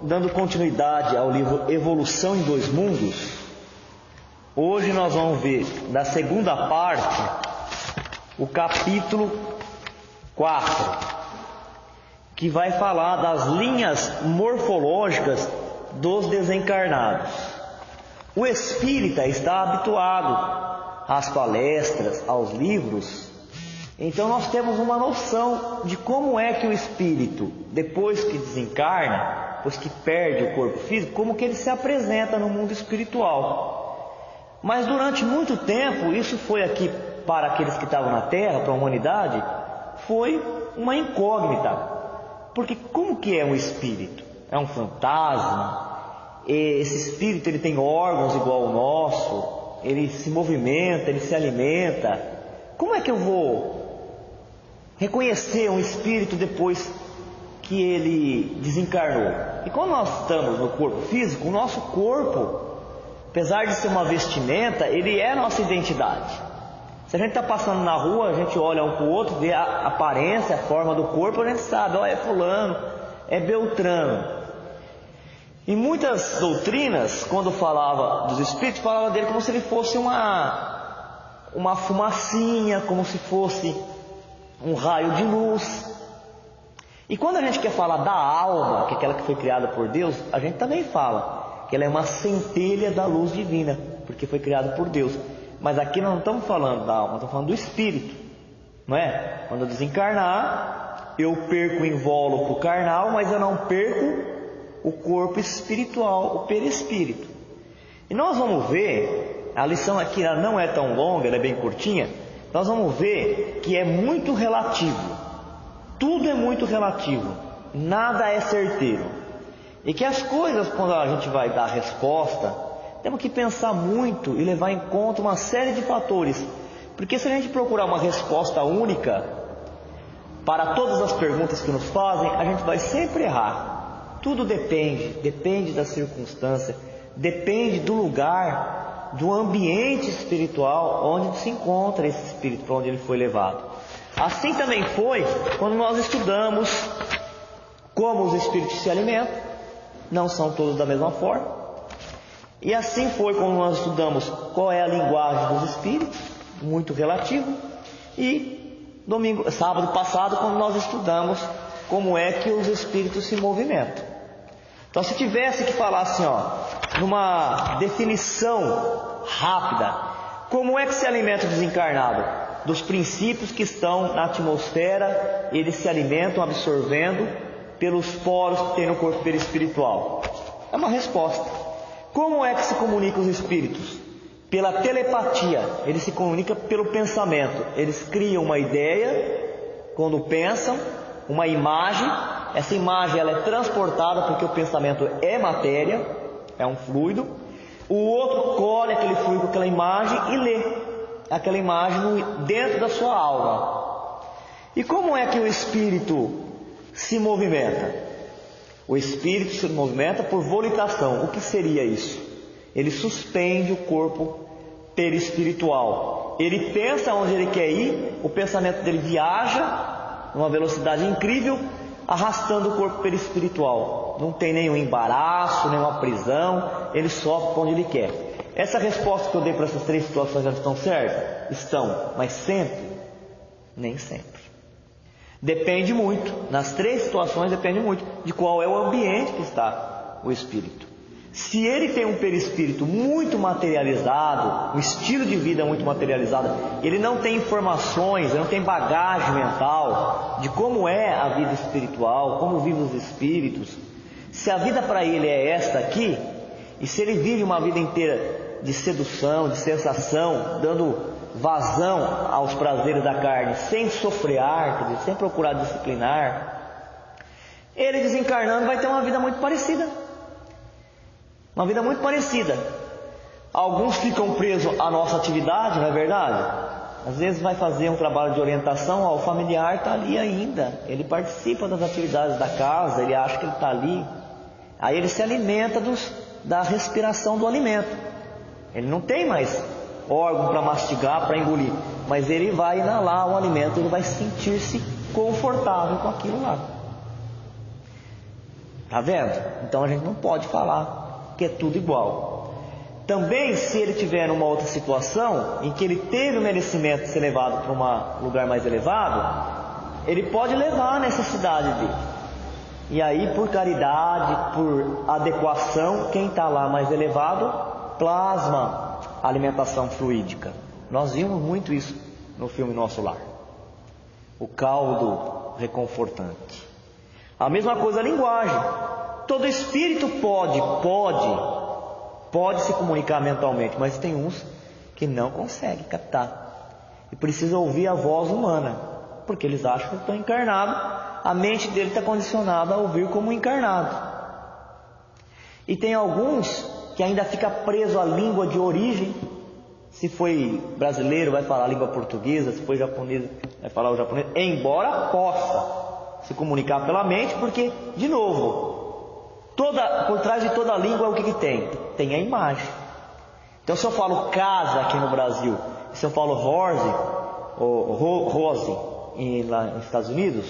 Dando continuidade ao livro Evolução em Dois Mundos, hoje nós vamos ver, da segunda parte, o capítulo 4, que vai falar das linhas morfológicas dos desencarnados. O espírita está habituado às palestras, aos livros, então nós temos uma noção de como é que o espírito, depois que desencarna, depois que perde o corpo físico, como que ele se apresenta no mundo espiritual. Mas durante muito tempo, isso foi aqui para aqueles que estavam na Terra, para a humanidade, foi uma incógnita. Porque como que é um espírito? É um fantasma? Esse espírito ele tem órgãos igual ao nosso? Ele se movimenta, ele se alimenta? Como é que eu vou reconhecer um espírito depois que ele desencarnou? E quando nós estamos no corpo físico, o nosso corpo, apesar de ser uma vestimenta, ele é a nossa identidade. Se a gente está passando na rua, a gente olha um para o outro, vê a aparência, a forma do corpo, a gente sabe, ó, é fulano, é Beltrano. Em muitas doutrinas, quando falava dos espíritos, falava dele como se ele fosse uma fumacinha, como se fosse um raio de luz. E quando a gente quer falar da alma, que é aquela que foi criada por Deus, a gente também fala que ela é uma centelha da luz divina, porque foi criada por Deus. Mas aqui nós não estamos falando da alma, estamos falando do espírito, não é? Quando eu desencarnar, eu perco o invólucro carnal, mas eu não perco o corpo espiritual, o perispírito. E nós vamos ver, a lição aqui ela não é tão longa, ela é bem curtinha, nós vamos ver que é muito relativo. Tudo é muito relativo, nada é certeiro. E que as coisas, quando a gente vai dar resposta, temos que pensar muito e levar em conta uma série de fatores. Porque se a gente procurar uma resposta única para todas as perguntas que nos fazem, a gente vai sempre errar. Tudo depende da circunstância, depende do lugar, do ambiente espiritual onde se encontra esse espírito, para onde ele foi levado. Assim também foi quando nós estudamos como os espíritos se alimentam, não são todos da mesma forma. E assim foi quando nós estudamos qual é a linguagem dos espíritos, muito relativo. E sábado passado, quando nós estudamos como é que os espíritos se movimentam. Então, se tivesse que falar assim, numa definição rápida, como é que se alimenta o desencarnado? Dos princípios que estão na atmosfera, eles se alimentam absorvendo pelos poros que tem no corpo perispiritual. É uma resposta. Como é que se comunicam os espíritos? Pela telepatia. Eles se comunicam pelo pensamento. Eles criam uma ideia quando pensam, uma imagem. Essa imagem ela é transportada porque o pensamento é matéria, é um fluido. O outro colhe aquele fluido com aquela imagem e lê aquela imagem dentro da sua alma. E como é que o espírito se movimenta? O espírito se movimenta por volitação. O que seria isso? Ele suspende o corpo perispiritual. Ele pensa onde ele quer ir, o pensamento dele viaja numa velocidade incrível, arrastando o corpo perispiritual. Não tem nenhum embaraço, nenhuma prisão, ele sobe para onde ele quer. Essa resposta que eu dei para essas três situações já estão certas? Estão, mas sempre? Nem sempre. Depende muito, nas três situações depende muito de qual é o ambiente que está o espírito. Se ele tem um perispírito muito materializado, um estilo de vida muito materializado, ele não tem informações, ele não tem bagagem mental de como é a vida espiritual, como vivem os espíritos. Se a vida para ele é esta aqui, e se ele vive uma vida inteira de sedução, de sensação, dando vazão aos prazeres da carne, sem sofrear, quer dizer, sem procurar disciplinar, ele desencarnando vai ter uma vida muito parecida. Uma vida muito parecida. Alguns ficam presos à nossa atividade, não é verdade? Às vezes vai fazer um trabalho de orientação, o familiar está ali ainda, ele participa das atividades da casa, ele acha que ele está ali. Aí ele se alimenta da respiração do alimento. Ele não tem mais órgão para mastigar, para engolir, mas ele vai inalar o alimento, ele vai sentir-se confortável com aquilo lá. Tá vendo? Então a gente não pode falar que é tudo igual. Também, se ele tiver numa outra situação em que ele teve o merecimento de ser levado para um lugar mais elevado, ele pode levar a necessidade dele. E aí, por caridade, por adequação, quem está lá mais elevado plasma a alimentação fluídica. Nós vimos muito isso no filme Nosso Lar. O caldo reconfortante. A mesma coisa a linguagem. Todo espírito pode se comunicar mentalmente, mas tem uns que não conseguem captar. E precisa ouvir a voz humana, porque eles acham que estão encarnados. A mente dele está condicionada a ouvir como encarnado. E tem alguns que ainda fica preso à língua de origem. Se foi brasileiro, vai falar a língua portuguesa. Se foi japonês, vai falar o japonês. Embora possa se comunicar pela mente, porque, de novo, por trás de toda a língua, o que tem? Tem a imagem. Então, se eu falo casa aqui no Brasil, se eu falo rose, ou rose lá nos Estados Unidos,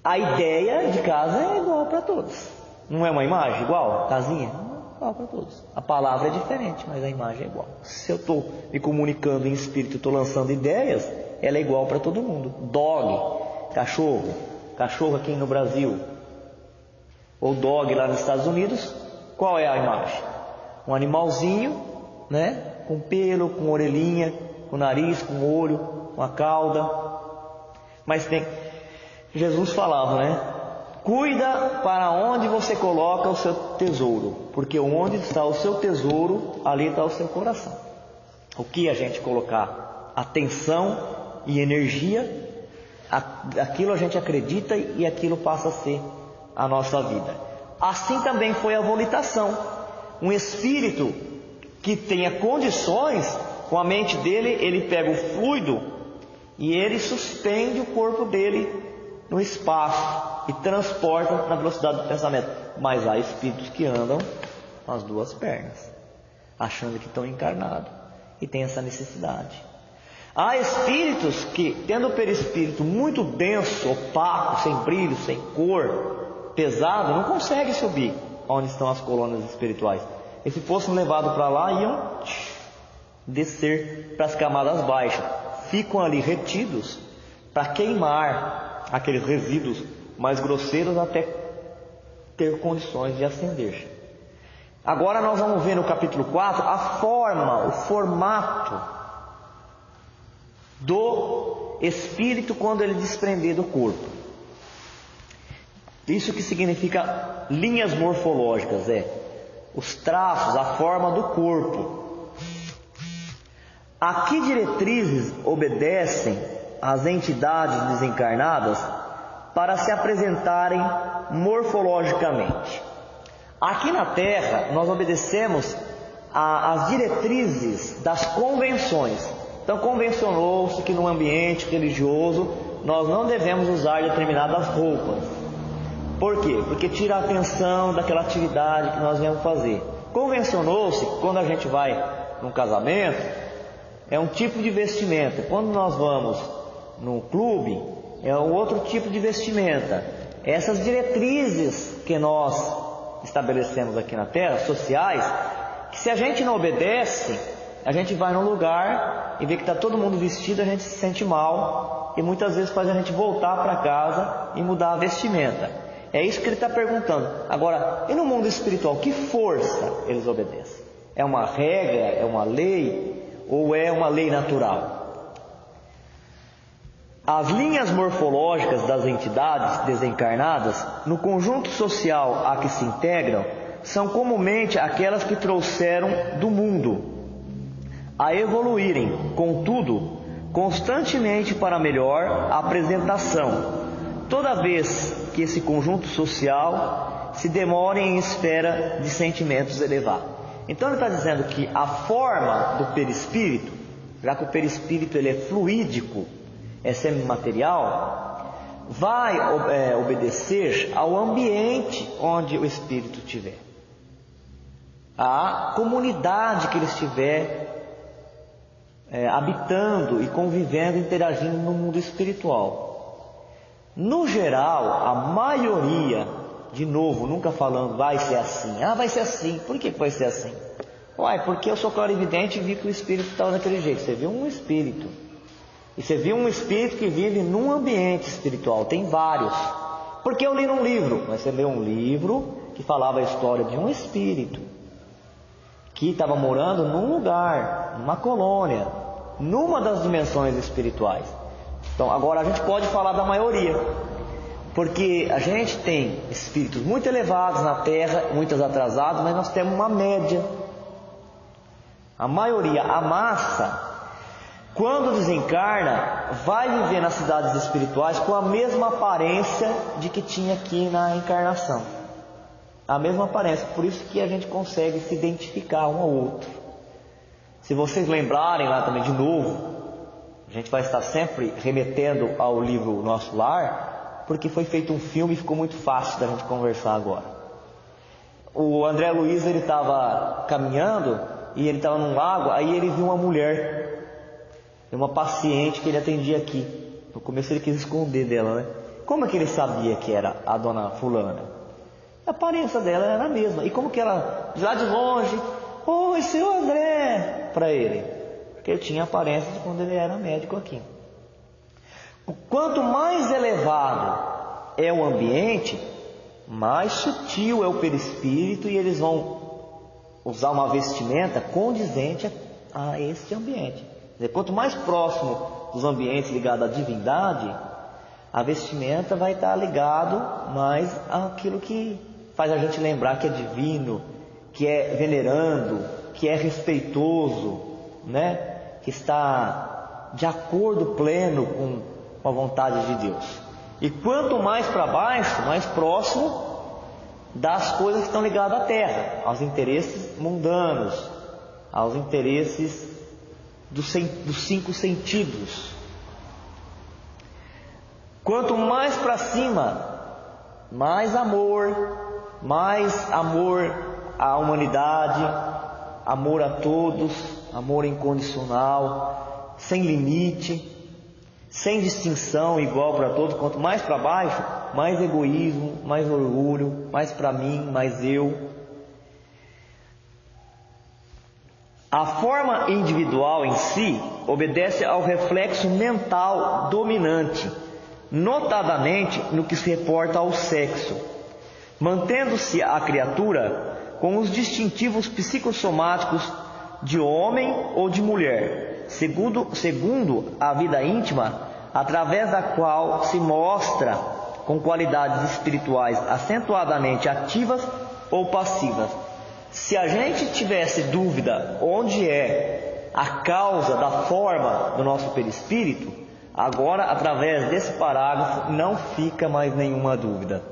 a ideia de casa é igual para todos. Não é uma imagem igual? Casinha? Igual para todos. A palavra é diferente, mas a imagem é igual. Se eu estou me comunicando em espírito, estou lançando ideias, ela é igual para todo mundo. Dog, cachorro aqui no Brasil, ou dog lá nos Estados Unidos, qual é a imagem? Um animalzinho, né? Com pelo, com orelhinha, com nariz, com olho, com a cauda. Mas Jesus falava, né? Cuida para onde você coloca o seu tesouro, porque onde está o seu tesouro, ali está o seu coração. O que a gente colocar atenção e energia, aquilo a gente acredita e aquilo passa a ser a nossa vida. Assim também foi a volitação. Um espírito que tenha condições, com a mente dele, ele pega o fluido e ele suspende o corpo dele no espaço e transporta na velocidade do pensamento. Mas há espíritos que andam com as duas pernas, achando que estão encarnados e tem essa necessidade. Há espíritos que, tendo o perispírito muito denso, opaco, sem brilho, sem cor, pesado, não conseguem subir onde estão as colônias espirituais. E se fossem levados para lá, iam descer para as camadas baixas. Ficam ali retidos para queimar aqueles resíduos mais grosseiros até ter condições de ascender. Agora nós vamos ver no capítulo 4 a forma, o formato do espírito quando ele desprender do corpo. Isso que significa linhas morfológicas, os traços, a forma do corpo. A que diretrizes obedecem as entidades desencarnadas para se apresentarem morfologicamente? Aqui na Terra nós obedecemos às diretrizes das convenções. Então convencionou-se que no ambiente religioso nós não devemos usar determinadas roupas. Por quê? Porque tira a atenção daquela atividade que nós viemos fazer. Convencionou-se que quando a gente vai num casamento, é um tipo de vestimenta. Quando nós vamos num clube, é um outro tipo de vestimenta. Essas diretrizes que nós estabelecemos aqui na Terra, sociais, que se a gente não obedece, a gente vai num lugar e vê que está todo mundo vestido, a gente se sente mal e muitas vezes faz a gente voltar para casa e mudar a vestimenta. É isso que ele está perguntando. Agora, e no mundo espiritual, que força eles obedecem? É uma regra, é uma lei ou é uma lei natural? As linhas morfológicas das entidades desencarnadas, no conjunto social a que se integram, são comumente aquelas que trouxeram do mundo a evoluírem, contudo, constantemente para melhor apresentação, toda vez que esse conjunto social se demore em esfera de sentimentos elevados. Então ele está dizendo que a forma do perispírito, já que o perispírito ele é fluídico, é semimaterial, vai obedecer ao ambiente onde o espírito estiver, à comunidade que ele estiver habitando e convivendo, interagindo no mundo espiritual. No geral, a maioria, de novo, nunca falando vai ser assim. Ah, vai ser assim. Por que vai ser assim? Uai, porque eu sou clarividente e vi que o espírito estava daquele jeito. Você viu um espírito. E você viu um espírito que vive num ambiente espiritual. Tem vários. Porque eu li num livro. Mas você leu um livro que falava a história de um espírito que estava morando num lugar, numa colônia, numa das dimensões espirituais. Então agora a gente pode falar da maioria, porque a gente tem espíritos muito elevados na Terra, muitos atrasados, mas nós temos uma média. A maioria, a massa, quando desencarna, vai viver nas cidades espirituais com a mesma aparência de que tinha aqui na encarnação. A mesma aparência, por isso que a gente consegue se identificar um ao outro. Se vocês lembrarem lá também de novo, a gente vai estar sempre remetendo ao livro Nosso Lar, porque foi feito um filme e ficou muito fácil da gente conversar agora. O André Luiz, ele estava caminhando e ele estava num lago, aí ele viu uma mulher, uma paciente que ele atendia aqui. No começo ele quis esconder dela, né? Como é que ele sabia que era a dona fulana? A aparência dela era a mesma. E como que ela, de lá de longe, oi, seu André, para ele? Porque ele tinha a aparência de quando ele era médico aqui. Quanto mais elevado é o ambiente, mais sutil é o perispírito, e eles vão usar uma vestimenta condizente a este ambiente. Quer dizer, quanto mais próximo dos ambientes ligados à divindade, a vestimenta vai estar ligado mais àquilo que faz a gente lembrar que é divino, que é venerando, que é respeitoso, né? Que está de acordo pleno com a vontade de Deus. E quanto mais para baixo, mais próximo das coisas que estão ligadas à terra, aos interesses mundanos, aos interesses dos 5 sentidos. Quanto mais para cima, mais amor à humanidade, amor a todos, amor incondicional, sem limite, sem distinção, igual para todos. Quanto mais para baixo, mais egoísmo, mais orgulho, mais para mim, mais eu. A forma individual em si obedece ao reflexo mental dominante, notadamente no que se reporta ao sexo, mantendo-se a criatura com os distintivos psicossomáticos de homem ou de mulher, segundo a vida íntima, através da qual se mostra com qualidades espirituais acentuadamente ativas ou passivas. Se a gente tivesse dúvida onde é a causa da forma do nosso perispírito, agora, através desse parágrafo, não fica mais nenhuma dúvida.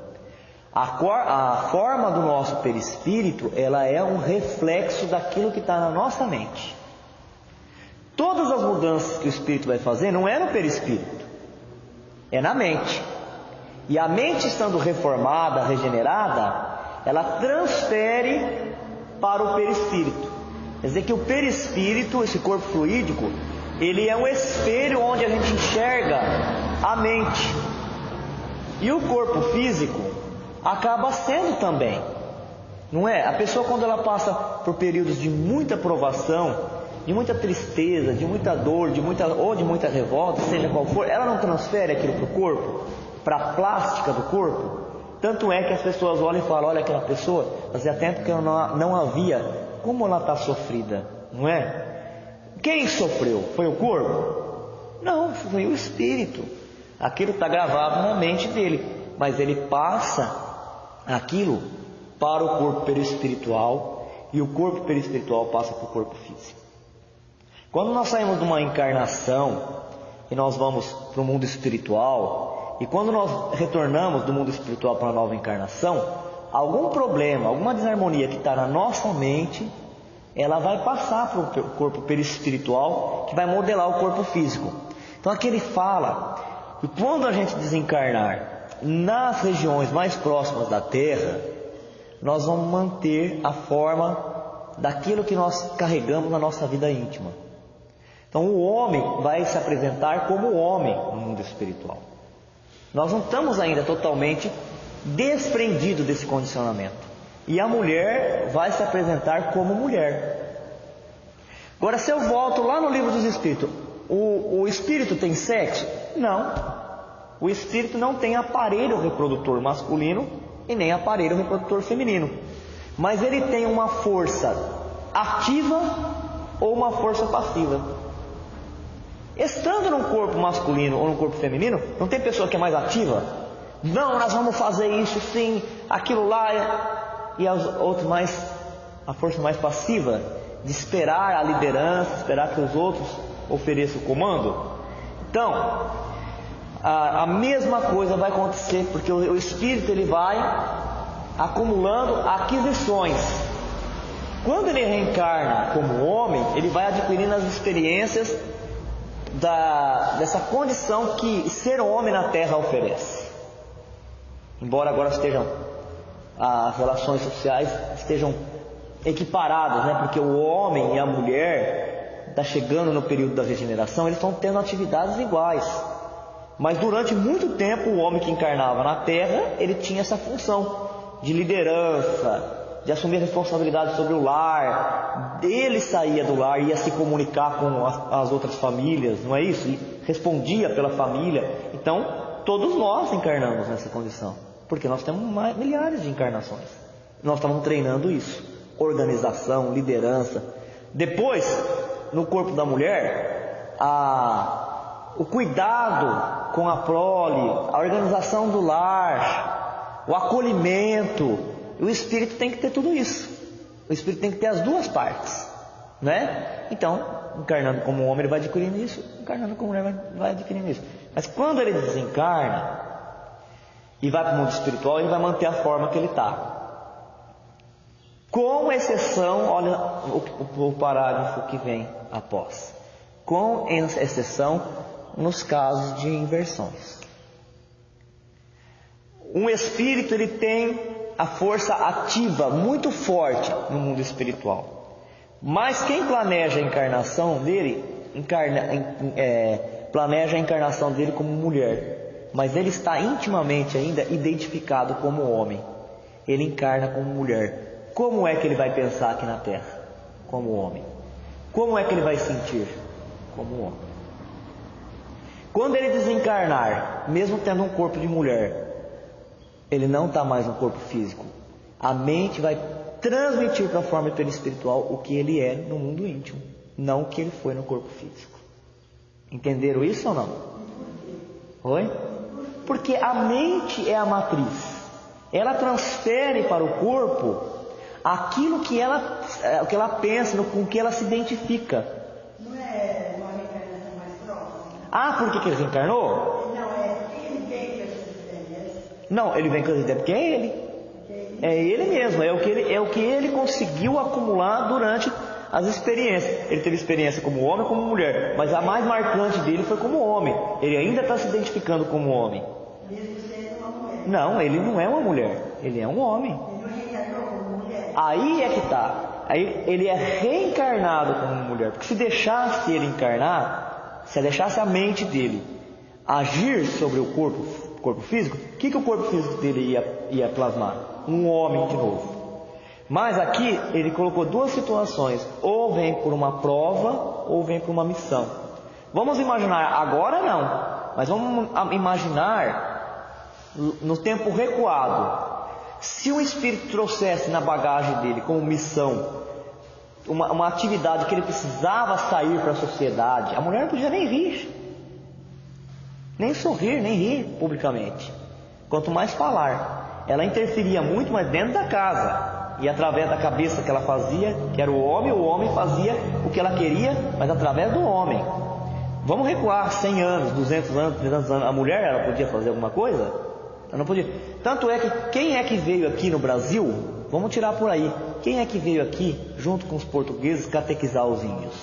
A forma do nosso perispírito, ela é um reflexo daquilo que está na nossa mente. Todas as mudanças que o espírito vai fazer não é no perispírito, é na mente. E a mente, estando reformada, regenerada, ela transfere para o perispírito. Quer dizer que o perispírito, esse corpo fluídico, ele é um espelho onde a gente enxerga a mente. E o corpo físico acaba sendo também, não é? A pessoa, quando ela passa por períodos de muita provação, de muita tristeza, de muita dor, de muita revolta, seja qual for, ela não transfere aquilo para o corpo, para a plástica do corpo. Tanto é que as pessoas olham e falam: olha, aquela pessoa, fazia tempo que eu não a via, como ela está sofrida, não é? Quem sofreu? Foi o corpo? Não, foi o espírito. Aquilo está gravado na mente dele, mas ele passa aquilo para o corpo perispiritual, e o corpo perispiritual passa para o corpo físico. Quando nós saímos de uma encarnação e nós vamos para o mundo espiritual, e quando nós retornamos do mundo espiritual para a nova encarnação, algum problema, alguma desarmonia que está na nossa mente, ela vai passar para o corpo perispiritual, que vai modelar o corpo físico. Então aqui ele fala que quando a gente desencarnar nas regiões mais próximas da Terra, nós vamos manter a forma daquilo que nós carregamos na nossa vida íntima. Então o homem vai se apresentar como homem no mundo espiritual. Nós não estamos ainda totalmente desprendidos desse condicionamento. E a mulher vai se apresentar como mulher. Agora, se eu volto lá no livro dos Espíritos, o espírito tem sexo? Não. O espírito não tem aparelho reprodutor masculino e nem aparelho reprodutor feminino. Mas ele tem uma força ativa ou uma força passiva. Estando num corpo masculino ou num corpo feminino, não tem pessoa que é mais ativa? Não, nós vamos fazer isso sim, aquilo lá. E as outras a força mais passiva, de esperar a liderança, esperar que os outros ofereçam o comando. Então, a mesma coisa vai acontecer, porque o espírito ele vai acumulando aquisições. Quando ele reencarna como homem, ele vai adquirindo as experiências dessa condição que ser homem na Terra oferece. Embora agora as relações sociais estejam equiparadas, né? Porque o homem e a mulher está chegando no período da regeneração, eles estão tendo atividades iguais. Mas durante muito tempo o homem que encarnava na Terra, ele tinha essa função de liderança, de assumir a responsabilidade sobre o lar. Ele saía do lar, ia se comunicar com as outras famílias, não é isso? E respondia pela família. Então, todos nós encarnamos nessa condição, porque nós temos milhares de encarnações. Nós estamos treinando isso, organização, liderança. Depois, no corpo da mulher, o cuidado com a prole, a organização do lar, o acolhimento. O espírito tem que ter tudo isso. O espírito tem que ter as duas partes, né? Então, encarnando como homem ele vai adquirindo isso, encarnando como mulher vai adquirindo isso. Mas quando ele desencarna e vai para o mundo espiritual, ele vai manter a forma que ele está. Com exceção, olha o parágrafo que vem após. Com exceção nos casos de inversões. Um espírito ele tem a força ativa muito forte no mundo espiritual. Mas quem planeja a encarnação dele, planeja a encarnação dele como mulher. Mas ele está intimamente ainda identificado como homem. Ele encarna como mulher. Como é que ele vai pensar aqui na Terra? Como homem. Como é que ele vai sentir? Como homem. Quando ele desencarnar, mesmo tendo um corpo de mulher, ele não está mais no corpo físico. A mente vai transmitir para a forma perispiritual o que ele é no mundo íntimo, não o que ele foi no corpo físico. Entenderam isso ou não? Oi? Porque a mente é a matriz. Ela transfere para o corpo aquilo que ela pensa, com o que ela se identifica. Não é uma reencarnação mais próxima? Ah, por que ele reencarnou? Não, ele vem com as ideias porque é ele. É ele mesmo, é o que ele conseguiu acumular durante as experiências. Ele teve experiência como homem e como mulher, mas a mais marcante dele foi como homem. Ele ainda está se identificando como homem. Mesmo sendo uma mulher? Não, ele não é uma mulher, ele é um homem. Ele não reencarnou como mulher? Aí é que está. Aí ele é reencarnado como mulher, porque se deixasse ele encarnar, se deixasse a mente dele agir sobre o corpo físico, o que o corpo físico dele ia plasmar? Um homem de novo. Mas aqui ele colocou duas situações: ou vem por uma prova ou vem por uma missão. Vamos imaginar, agora não, mas vamos imaginar no tempo recuado. Se um espírito trouxesse na bagagem dele como missão uma atividade que ele precisava sair para a sociedade, a mulher não podia nem rir, nem sorrir, nem rir publicamente, quanto mais falar. Ela interferia muito, mas dentro da casa, e através da cabeça que ela fazia, que era o homem fazia o que ela queria, mas através do homem. Vamos recuar 100 anos, 200 anos, 300 anos. A mulher, ela podia fazer alguma coisa? Ela não podia. Tanto é que quem é que veio aqui no Brasil, vamos tirar por aí, quem é que veio aqui junto com os portugueses catequizar os índios?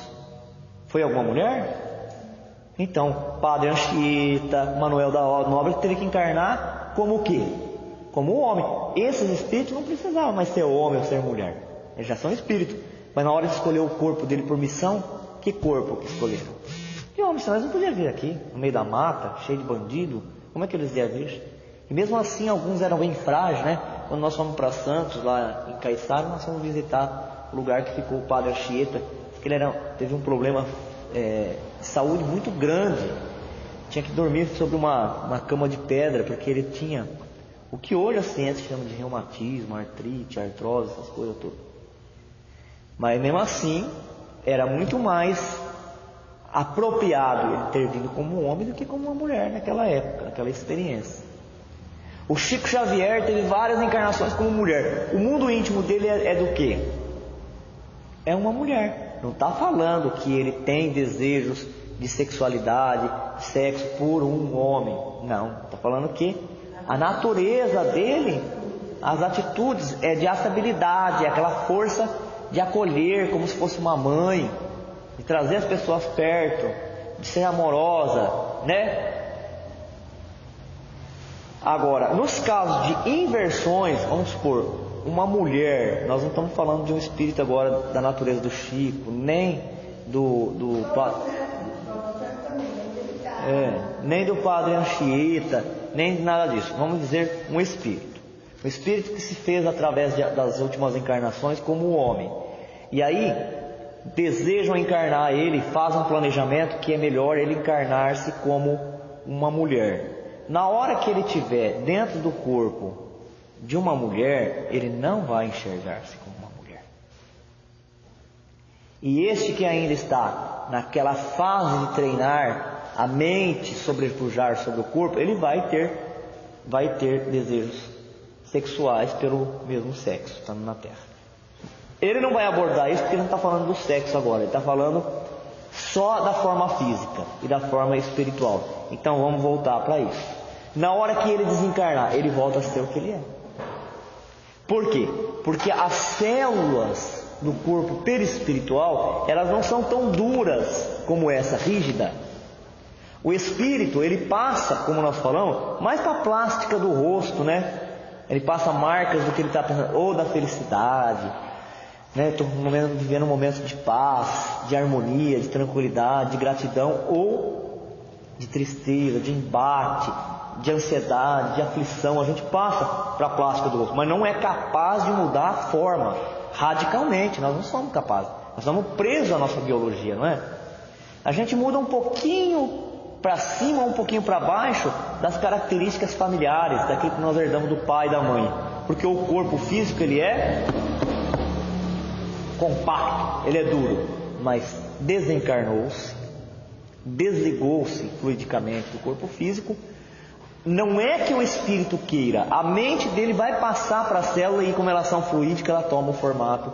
Foi alguma mulher? Então, Padre Anchieta, Manuel da Nobre teve que encarnar como o quê? Como homem. Esses espíritos não precisavam mais ser homem ou ser mulher. Eles já são espíritos. Mas na hora de escolher o corpo dele por missão, que corpo que escolheram? Que homem, senão eles não podiam vir aqui, no meio da mata, cheio de bandido, Como é que ele dizia virgem? E mesmo assim, alguns eram bem frágeis, né? Quando nós fomos para Santos, lá em Caiçara, nós fomos visitar o lugar que ficou o padre Anchieta, que ele teve um problema de saúde muito grande. Tinha que dormir sobre uma cama de pedra, porque ele tinha o que hoje a ciência chama de reumatismo, artrite, artrose, essas coisas todas. Mas mesmo assim, era muito mais apropriado ele ter vindo como um homem do que como uma mulher naquela época, naquela experiência. O Chico Xavier teve várias encarnações como mulher. O mundo íntimo dele é do quê? É uma mulher. Não está falando que ele tem desejos de sexualidade, de sexo por um homem. Não, está falando que a natureza dele, as atitudes é de afabilidade, é aquela força de acolher como se fosse uma mãe, de trazer as pessoas perto, de ser amorosa, né? Agora, nos casos de inversões, vamos supor, uma mulher, nós não estamos falando de um espírito agora da natureza do Chico, nem nem do padre Anchieta, nem nada disso. Vamos dizer um espírito. Um espírito que se fez através das últimas encarnações como um homem. E aí, desejam encarnar ele, fazem um planejamento que é melhor ele encarnar-se como uma mulher. Na hora que ele estiver dentro do corpo de uma mulher, ele não vai enxergar-se como uma mulher. E este que ainda está naquela fase de treinar a mente sobrepujar sobre o corpo, ele vai ter desejos sexuais pelo mesmo sexo, estando na Terra. Ele não vai abordar isso porque ele não está falando do sexo agora, ele está falando só da forma física e da forma espiritual. Então vamos voltar para isso. Na hora que ele desencarnar, ele volta a ser o que ele é. Por quê? Porque as células do corpo perispiritual, elas não são tão duras como essa, rígida. O espírito, ele passa, como nós falamos, mais para a plástica do rosto, né? Ele passa marcas do que ele está pensando, ou da felicidade, né? Estou vivendo um momento de paz, de harmonia, de tranquilidade, de gratidão, ou de tristeza, de embate, de ansiedade, de aflição. A gente passa para a plástica do rosto, mas não é capaz de mudar a forma radicalmente. Nós não somos capazes, nós estamos presos à nossa biologia, não é? A gente muda um pouquinho para cima, um pouquinho para baixo das características familiares, daquilo que nós herdamos do pai e da mãe, porque o corpo físico ele é compacto, ele é duro, mas desencarnou-se, desligou-se fluidicamente do corpo físico. Não é que o espírito queira, a mente dele vai passar para a célula e como elas são fluídicas, ela toma o formato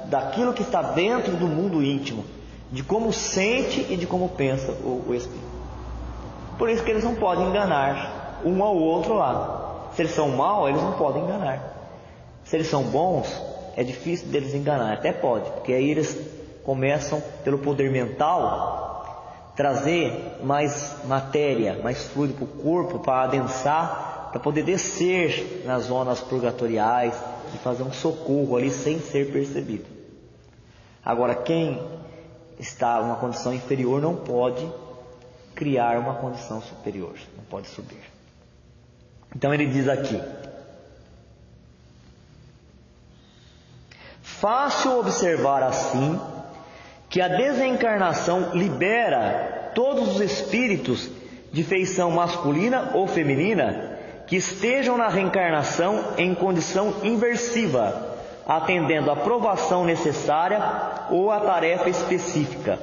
daquilo que está dentro do mundo íntimo, de como sente e de como pensa o espírito. Por isso que eles não podem enganar um ao outro lá. Se eles são maus, eles não podem enganar. Se eles são bons, é difícil deles enganar. Até pode, porque aí eles começam, pelo poder mental, trazer mais matéria, mais fluido para o corpo, para adensar, para poder descer nas zonas purgatoriais e fazer um socorro ali sem ser percebido. Agora, quem está em uma condição inferior não pode criar uma condição superior, não pode subir. Então ele diz aqui: fácil observar assim que a desencarnação libera todos os espíritos de feição masculina ou feminina que estejam na reencarnação em condição inversiva, atendendo à provação necessária ou à tarefa específica.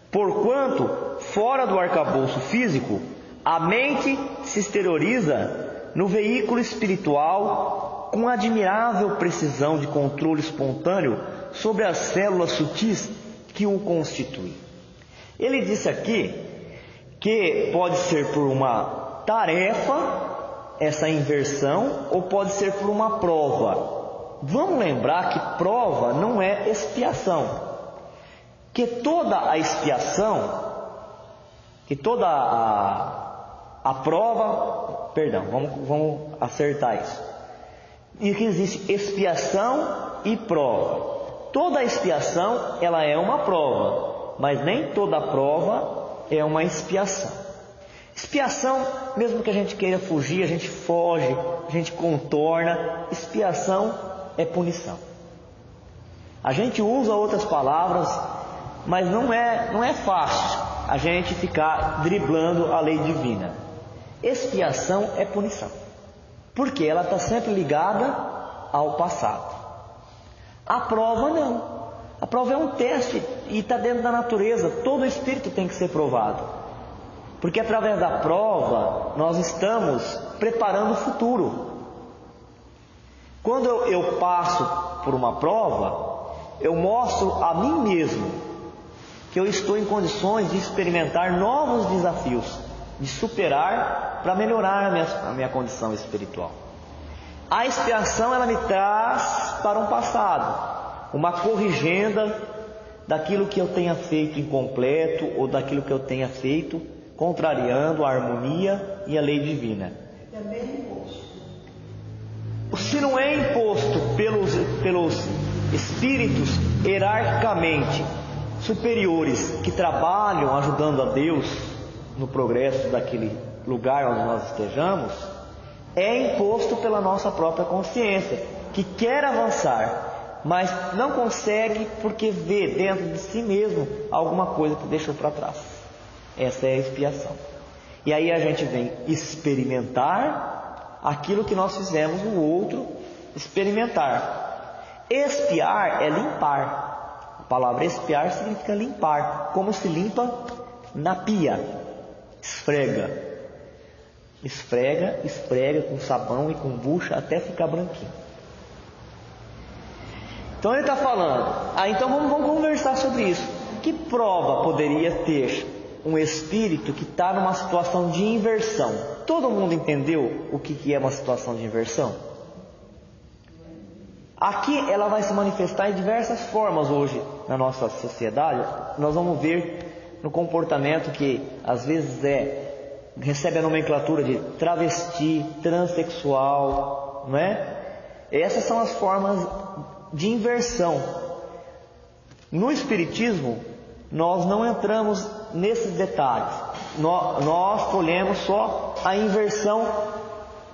Porquanto, fora do arcabouço físico, a mente se exterioriza no veículo espiritual com admirável precisão de controle espontâneo sobre as células sutis que o constituem. Ele disse aqui que pode ser por uma tarefa, essa inversão, ou pode ser por uma prova. Vamos lembrar que prova não é expiação. Que toda a expiação, que toda a prova, vamos acertar isso. E que existe expiação e prova. Toda a expiação, ela é uma prova, mas nem toda prova é uma expiação. Expiação, mesmo que a gente queira fugir, a gente foge, a gente contorna. Expiação é punição. A gente usa outras palavras, mas não é fácil a gente ficar driblando a lei divina. Expiação é punição, porque ela está sempre ligada ao passado. A prova não. A prova é um teste e está dentro da natureza. Todo espírito tem que ser provado, porque através da prova nós estamos preparando o futuro. Quando eu passo por uma prova, eu mostro a mim mesmo que eu estou em condições de experimentar novos desafios, de superar para melhorar a minha condição espiritual. A expiação, ela me traz para um passado, uma corrigenda daquilo que eu tenha feito incompleto ou daquilo que eu tenha feito contrariando a harmonia e a lei divina. Também é imposto. Se não é imposto pelos espíritos hierarquicamente superiores que trabalham ajudando a Deus no progresso daquele lugar onde nós estejamos, é imposto pela nossa própria consciência, que quer avançar, mas não consegue porque vê dentro de si mesmo alguma coisa que deixou para trás. Essa é a expiação. E aí a gente vem experimentar aquilo que nós fizemos no outro experimentar. Expiar é limpar. A palavra expiar significa limpar, como se limpa na pia. Esfrega. Esfrega com sabão e com bucha até ficar branquinho. Então ele está falando, então vamos conversar sobre isso. Que prova poderia ter um espírito que está numa situação de inversão? Todo mundo entendeu o que é uma situação de inversão? Aqui ela vai se manifestar em diversas formas hoje na nossa sociedade. Nós vamos ver no comportamento que às vezes recebe a nomenclatura de travesti, transexual, não é? Essas são as formas de inversão. No Espiritismo, nós não entramos nesses detalhes. Nós colhemos só a inversão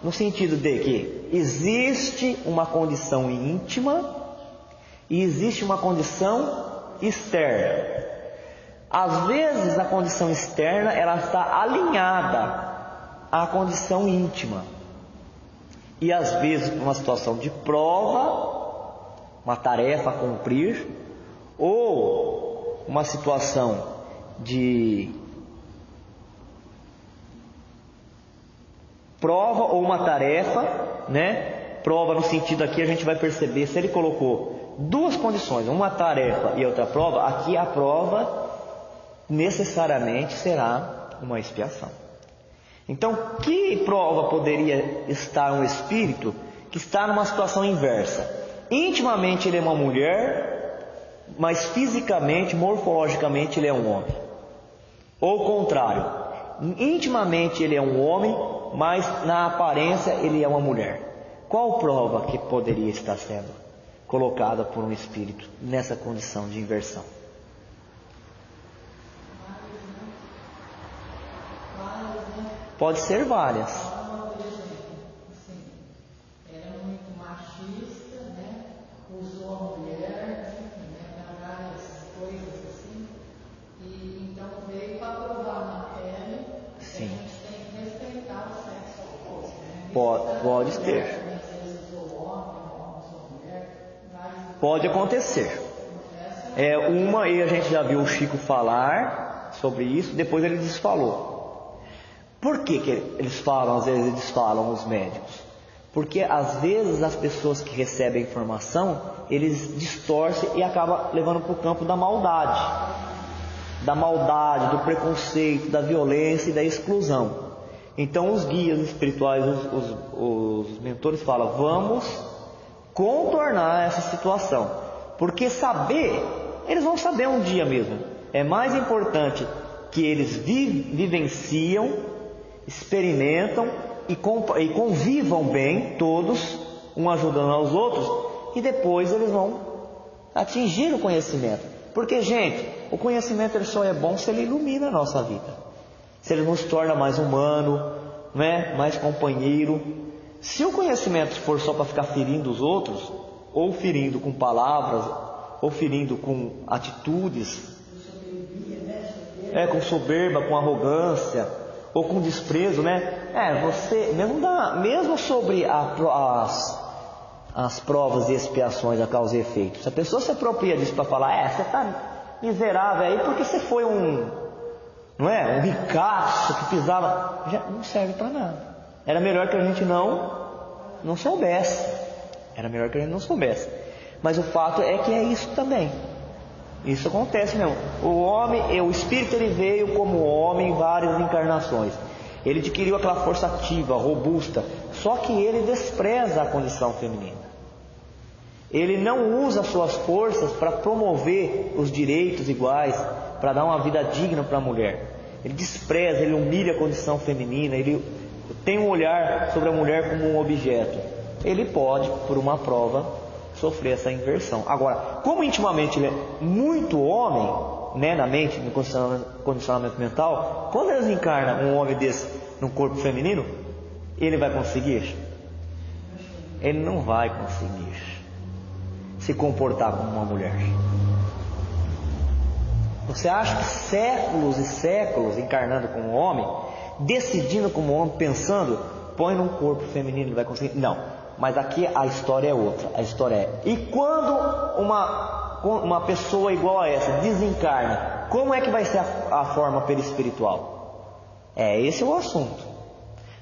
no sentido de que existe uma condição íntima e existe uma condição externa. Às vezes a condição externa ela está alinhada à condição íntima. E às vezes numa situação de prova, uma tarefa a cumprir, ou uma situação de prova ou uma tarefa, né? Prova no sentido aqui a gente vai perceber, se ele colocou duas condições, uma tarefa e outra prova, aqui a prova necessariamente será uma expiação. Então, que prova poderia estar um espírito que está numa situação inversa? Intimamente ele é uma mulher, mas fisicamente, morfologicamente ele é um homem. Ou o contrário, intimamente ele é um homem, mas na aparência ele é uma mulher. Qual prova que poderia estar sendo colocada por um espírito nessa condição de inversão? Pode ser várias. Era muito machista, né? Usou a mulher, para várias coisas assim. E então veio para provar na pele. Sim. A gente tem que respeitar o sexo oposto, né? Pode ter. Às vezes usou homem usou mulher. Pode acontecer. E a gente já viu o Chico falar sobre isso, depois ele desfalou. Por que eles falam, às vezes eles falam, os médicos? Porque às vezes as pessoas que recebem a informação, eles distorcem e acabam levando para o campo da maldade. Da maldade, do preconceito, da violência e da exclusão. Então os guias espirituais, os mentores falam, vamos contornar essa situação. Porque saber, eles vão saber um dia mesmo. É mais importante que eles vivenciam, experimentam e convivam bem, todos, um ajudando aos outros, e depois eles vão atingir o conhecimento. Porque, gente, o conhecimento ele só é bom se ele ilumina a nossa vida. se ele não se torna mais humano, né? Mais companheiro. Se o conhecimento for só para ficar ferindo os outros, ou ferindo com palavras, ou ferindo com atitudes, com soberba, com arrogância, ou com desprezo, né? Você mesmo sobre as provas e expiações, a causa e efeito. Se a pessoa se apropria disso para falar, você está miserável aí porque você foi um ricaço que pisava, já não serve para nada. Era melhor que a gente não soubesse. Era melhor que a gente não soubesse. Mas o fato é que é isso também. Isso acontece mesmo. O espírito, ele veio como homem em várias encarnações. Ele adquiriu aquela força ativa, robusta. Só que ele despreza a condição feminina. Ele não usa suas forças para promover os direitos iguais, para dar uma vida digna para a mulher. Ele despreza, ele humilha a condição feminina, ele tem um olhar sobre a mulher como um objeto. Ele pode, por uma prova, sofrer essa inversão. Agora, como intimamente ele é muito homem, né, na mente, no condicionamento mental, quando ele encarna um homem desse num corpo feminino, ele vai conseguir? Ele não vai conseguir se comportar como uma mulher. Você acha que séculos e séculos encarnando como um homem, decidindo como homem, pensando, põe num corpo feminino, ele vai conseguir? Não. Mas aqui a história é outra. A história é: e quando uma pessoa igual a essa desencarna, como é que vai ser a forma perispiritual? Esse é o assunto.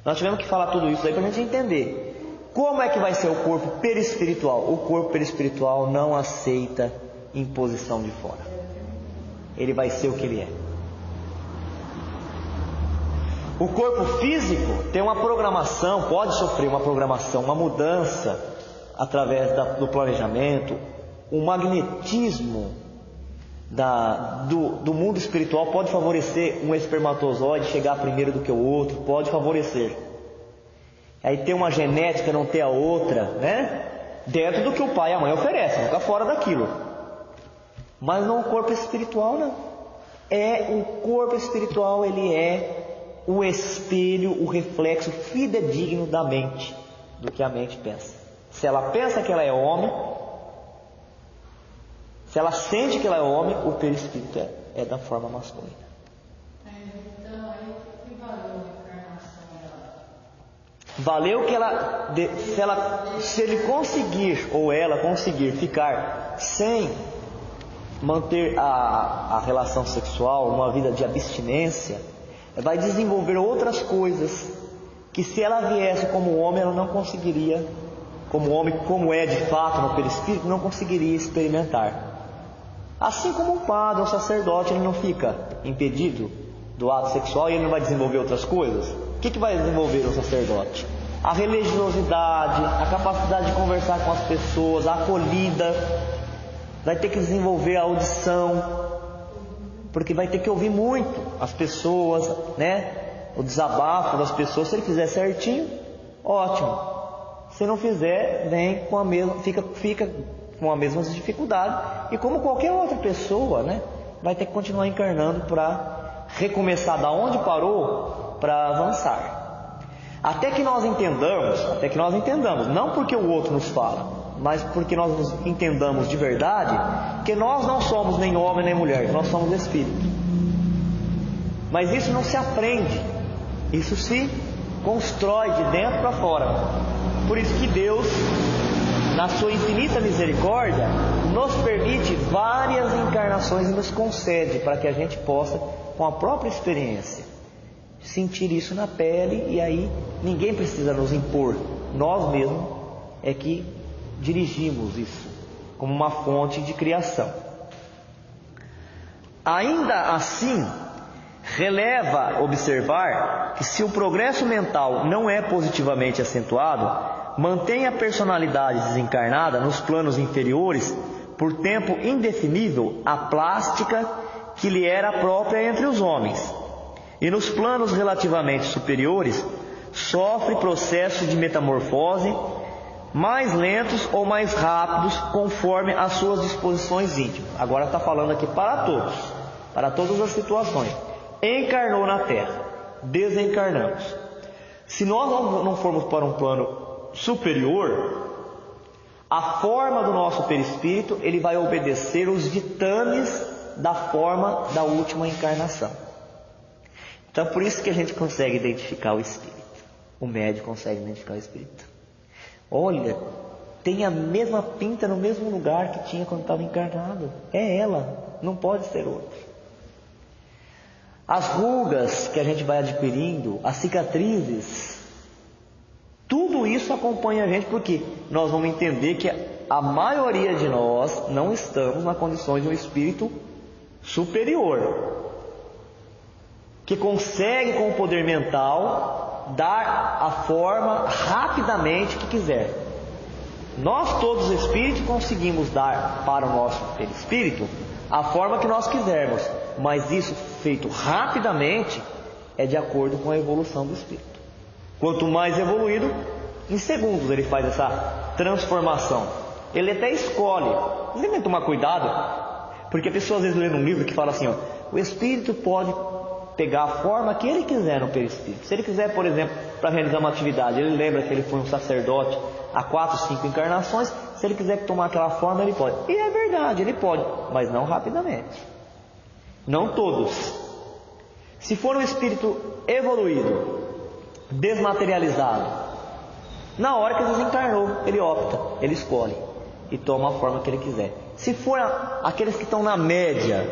Nós tivemos que falar tudo isso aí para a gente entender. Como é que vai ser o corpo perispiritual? O corpo perispiritual não aceita imposição de fora. Ele vai ser o que ele é. O corpo físico tem uma programação, pode sofrer uma programação, uma mudança através do planejamento. O magnetismo do mundo espiritual pode favorecer um espermatozoide chegar primeiro do que o outro, pode favorecer. Aí tem uma genética, não ter a outra, né? Dentro do que o pai e a mãe oferecem, nunca fora daquilo. Mas não o corpo espiritual, não. O corpo espiritual, ele é o espelho, o reflexo fidedigno da mente, do que a mente pensa. Se ela pensa que ela é homem, se ela sente que ela é homem, o perispírito é da forma masculina. Então, aí o que valeu a encarnação dela? Valeu que se ele conseguir, ou ela conseguir ficar sem manter a relação sexual, uma vida de abstinência, vai desenvolver outras coisas que, se ela viesse como homem, ela não conseguiria, como homem, como é de fato no perispírito, não conseguiria experimentar. Assim como um padre, um sacerdote, ele não fica impedido do ato sexual e ele não vai desenvolver outras coisas. O que vai desenvolver um sacerdote? A religiosidade, a capacidade de conversar com as pessoas, a acolhida. Vai ter que desenvolver a audição, porque vai ter que ouvir muito as pessoas, né? O desabafo das pessoas. Se ele fizer certinho, ótimo. Se não fizer, vem com a mesma, fica com a mesma dificuldade. E como qualquer outra pessoa, né? Vai ter que continuar encarnando para recomeçar da onde parou, para avançar. Até que nós entendamos, não porque o outro nos fala, mas porque nós nos entendamos de verdade, que nós não somos nem homem nem mulher, nós somos espírito. Mas isso não se aprende, isso se constrói de dentro para fora. Por isso que Deus, na sua infinita misericórdia, nos permite várias encarnações e nos concede, para que a gente possa, com a própria experiência, sentir isso na pele. E aí ninguém precisa nos impor, nós mesmos é que dirigimos isso como uma fonte de criação. Ainda assim, releva observar que, se o progresso mental não é positivamente acentuado, mantém a personalidade desencarnada nos planos inferiores por tempo indefinível a plástica que lhe era própria entre os homens, e nos planos relativamente superiores sofre processo de metamorfose mais lentos ou mais rápidos, conforme as suas disposições íntimas. Agora está falando aqui para todos, para todas as situações. Encarnou na Terra, desencarnamos. Se nós não formos para um plano superior, a forma do nosso perispírito, ele vai obedecer os ditames da forma da última encarnação. Então, por isso que a gente consegue identificar o espírito. O médium consegue identificar o espírito. Olha, tem a mesma pinta no mesmo lugar que tinha quando estava encarnado. É ela, não pode ser outra. As rugas que a gente vai adquirindo, as cicatrizes, tudo isso acompanha a gente, porque nós vamos entender que a maioria de nós não estamos nas condições de um espírito superior, que consegue com o poder mental dar a forma rapidamente que quiser. Nós todos os espíritos conseguimos dar para o nosso perispírito a forma que nós quisermos, mas isso feito rapidamente é de acordo com a evolução do espírito. Quanto mais evoluído, em segundos ele faz essa transformação. Ele até escolhe. Você tem que tomar cuidado, porque a pessoa às vezes lê num livro que fala assim, ó, o espírito pode pegar a forma que ele quiser no perispírito. Se ele quiser, por exemplo, para realizar uma atividade, ele lembra que ele foi um sacerdote há 4, 5 encarnações, se ele quiser tomar aquela forma, ele pode. E é verdade, ele pode, mas não rapidamente. Não todos. Se for um espírito evoluído, desmaterializado, na hora que ele desencarnou, ele opta, ele escolhe e toma a forma que ele quiser. Se for aqueles que estão na média,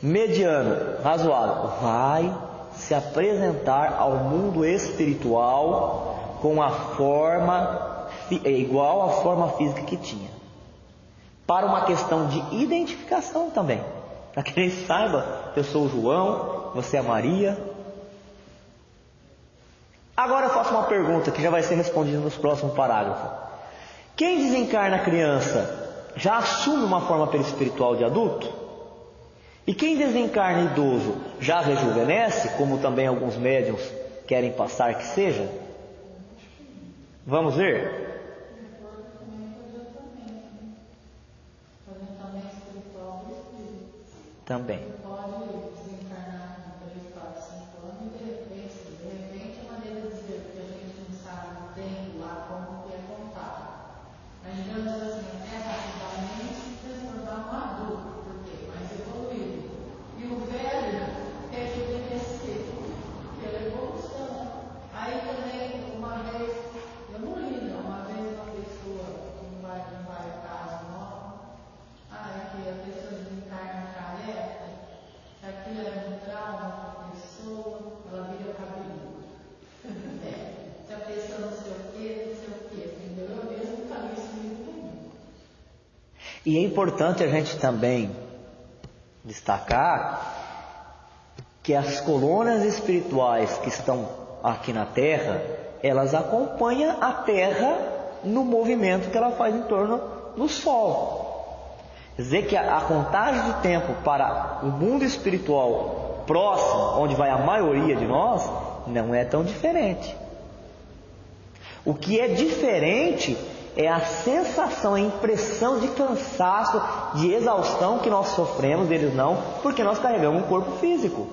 mediano, razoável, vai se apresentar ao mundo espiritual com a forma igual à forma física que tinha, para uma questão de identificação também, para que ele saiba, eu sou o João, você é a Maria. Agora eu faço uma pergunta que já vai ser respondida nos próximos parágrafos. Quem desencarna criança já assume uma forma perispiritual de adulto? E quem desencarna idoso já rejuvenesce, como também alguns médiuns querem passar que seja? Vamos ver? Também. E é importante a gente também destacar que as colônias espirituais que estão aqui na Terra, elas acompanham a Terra no movimento que ela faz em torno do Sol. Quer dizer que a contagem de tempo para o mundo espiritual próximo, onde vai a maioria de nós, não é tão diferente. O que é diferente é a sensação, a impressão de cansaço, de exaustão que nós sofremos, eles não, porque nós carregamos um corpo físico.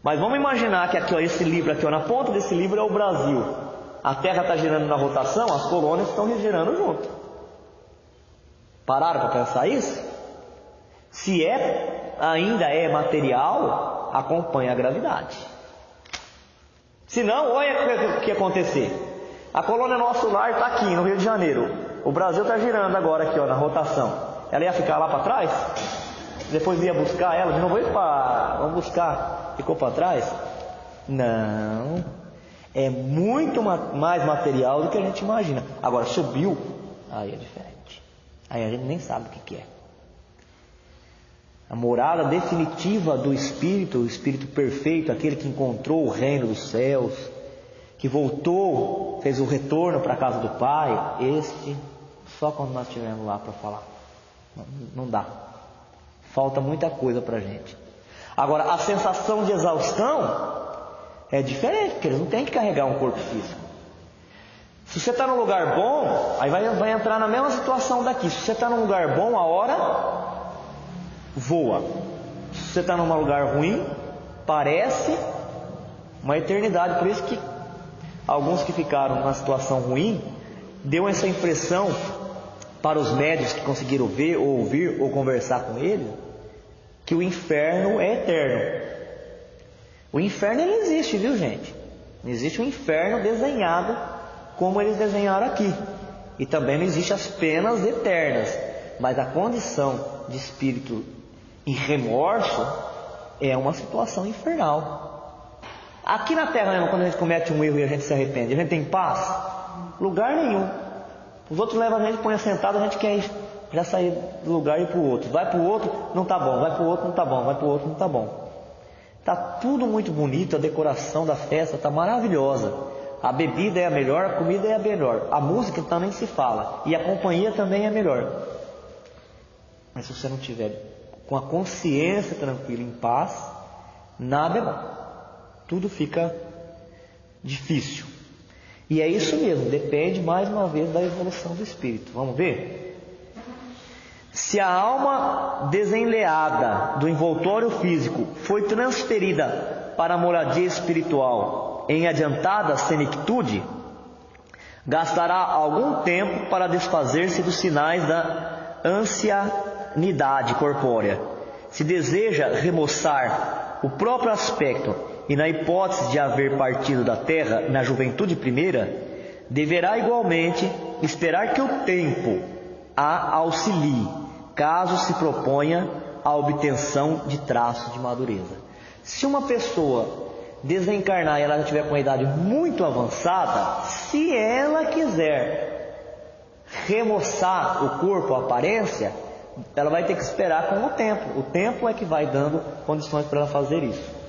Mas vamos imaginar que aqui, ó, esse livro aqui, ó, na ponta desse livro é o Brasil. A Terra está girando na rotação, as colônias estão girando junto. Pararam para pensar isso? Se ainda é material, acompanha a gravidade. Se não, olha o que acontecer. A colônia Nosso Lar está aqui no Rio de Janeiro. O Brasil está girando agora aqui, ó, na rotação. Ela ia ficar lá para trás? Depois ia buscar ela de novo. Vamos buscar. Ficou para trás? Não. É muito mais material do que a gente imagina. Agora subiu, aí é diferente. Aí a gente nem sabe o que é. A morada definitiva do Espírito, o Espírito perfeito, aquele que encontrou o reino dos céus, que voltou, fez o retorno para a casa do Pai, este, só quando nós estivermos lá para falar. Não dá. Falta muita coisa para a gente. Agora, a sensação de exaustão é diferente, porque eles não têm que carregar um corpo físico. Se você está num lugar bom, aí vai entrar na mesma situação daqui. Se você está num lugar bom, a hora voa. Se você está num lugar ruim, parece Uma eternidade. Por isso que alguns que ficaram numa situação ruim, deu essa impressão para os médios que conseguiram ver, ou ouvir, ou conversar com ele, que o inferno é eterno. O inferno ele existe, viu gente? Existe um inferno desenhado como eles desenharam aqui. E também não existe as penas eternas. Mas a condição de espírito em remorso é uma situação infernal. Aqui na Terra mesmo, quando a gente comete um erro e a gente se arrepende, a gente tem paz? Lugar nenhum. Os outros levam a gente, põe sentado, a gente quer já sair do lugar e ir para o outro. Vai para o outro, não está bom. Vai para o outro, não está bom. Vai para o outro, não está bom. Está tudo muito bonito, a decoração da festa está maravilhosa. A bebida é a melhor, a comida é a melhor. A música também se fala. E a companhia também é melhor. Mas se você não tiver com a consciência tranquila, em paz, nada é bom. Tudo fica difícil. E é isso mesmo, depende mais uma vez da evolução do espírito. Vamos ver? Se a alma desenleada do envoltório físico foi transferida para a moradia espiritual em adiantada senectude, gastará algum tempo para desfazer-se dos sinais da ancianidade corpórea. Se deseja remoçar o próprio aspecto e na hipótese de haver partido da terra na juventude primeira, deverá igualmente esperar que o tempo a auxilie, caso se proponha a obtenção de traços de madureza. Se uma pessoa desencarnar e ela já estiver com uma idade muito avançada, se ela quiser remoçar o corpo, a aparência, ela vai ter que esperar com o tempo. O tempo é que vai dando condições para ela fazer isso.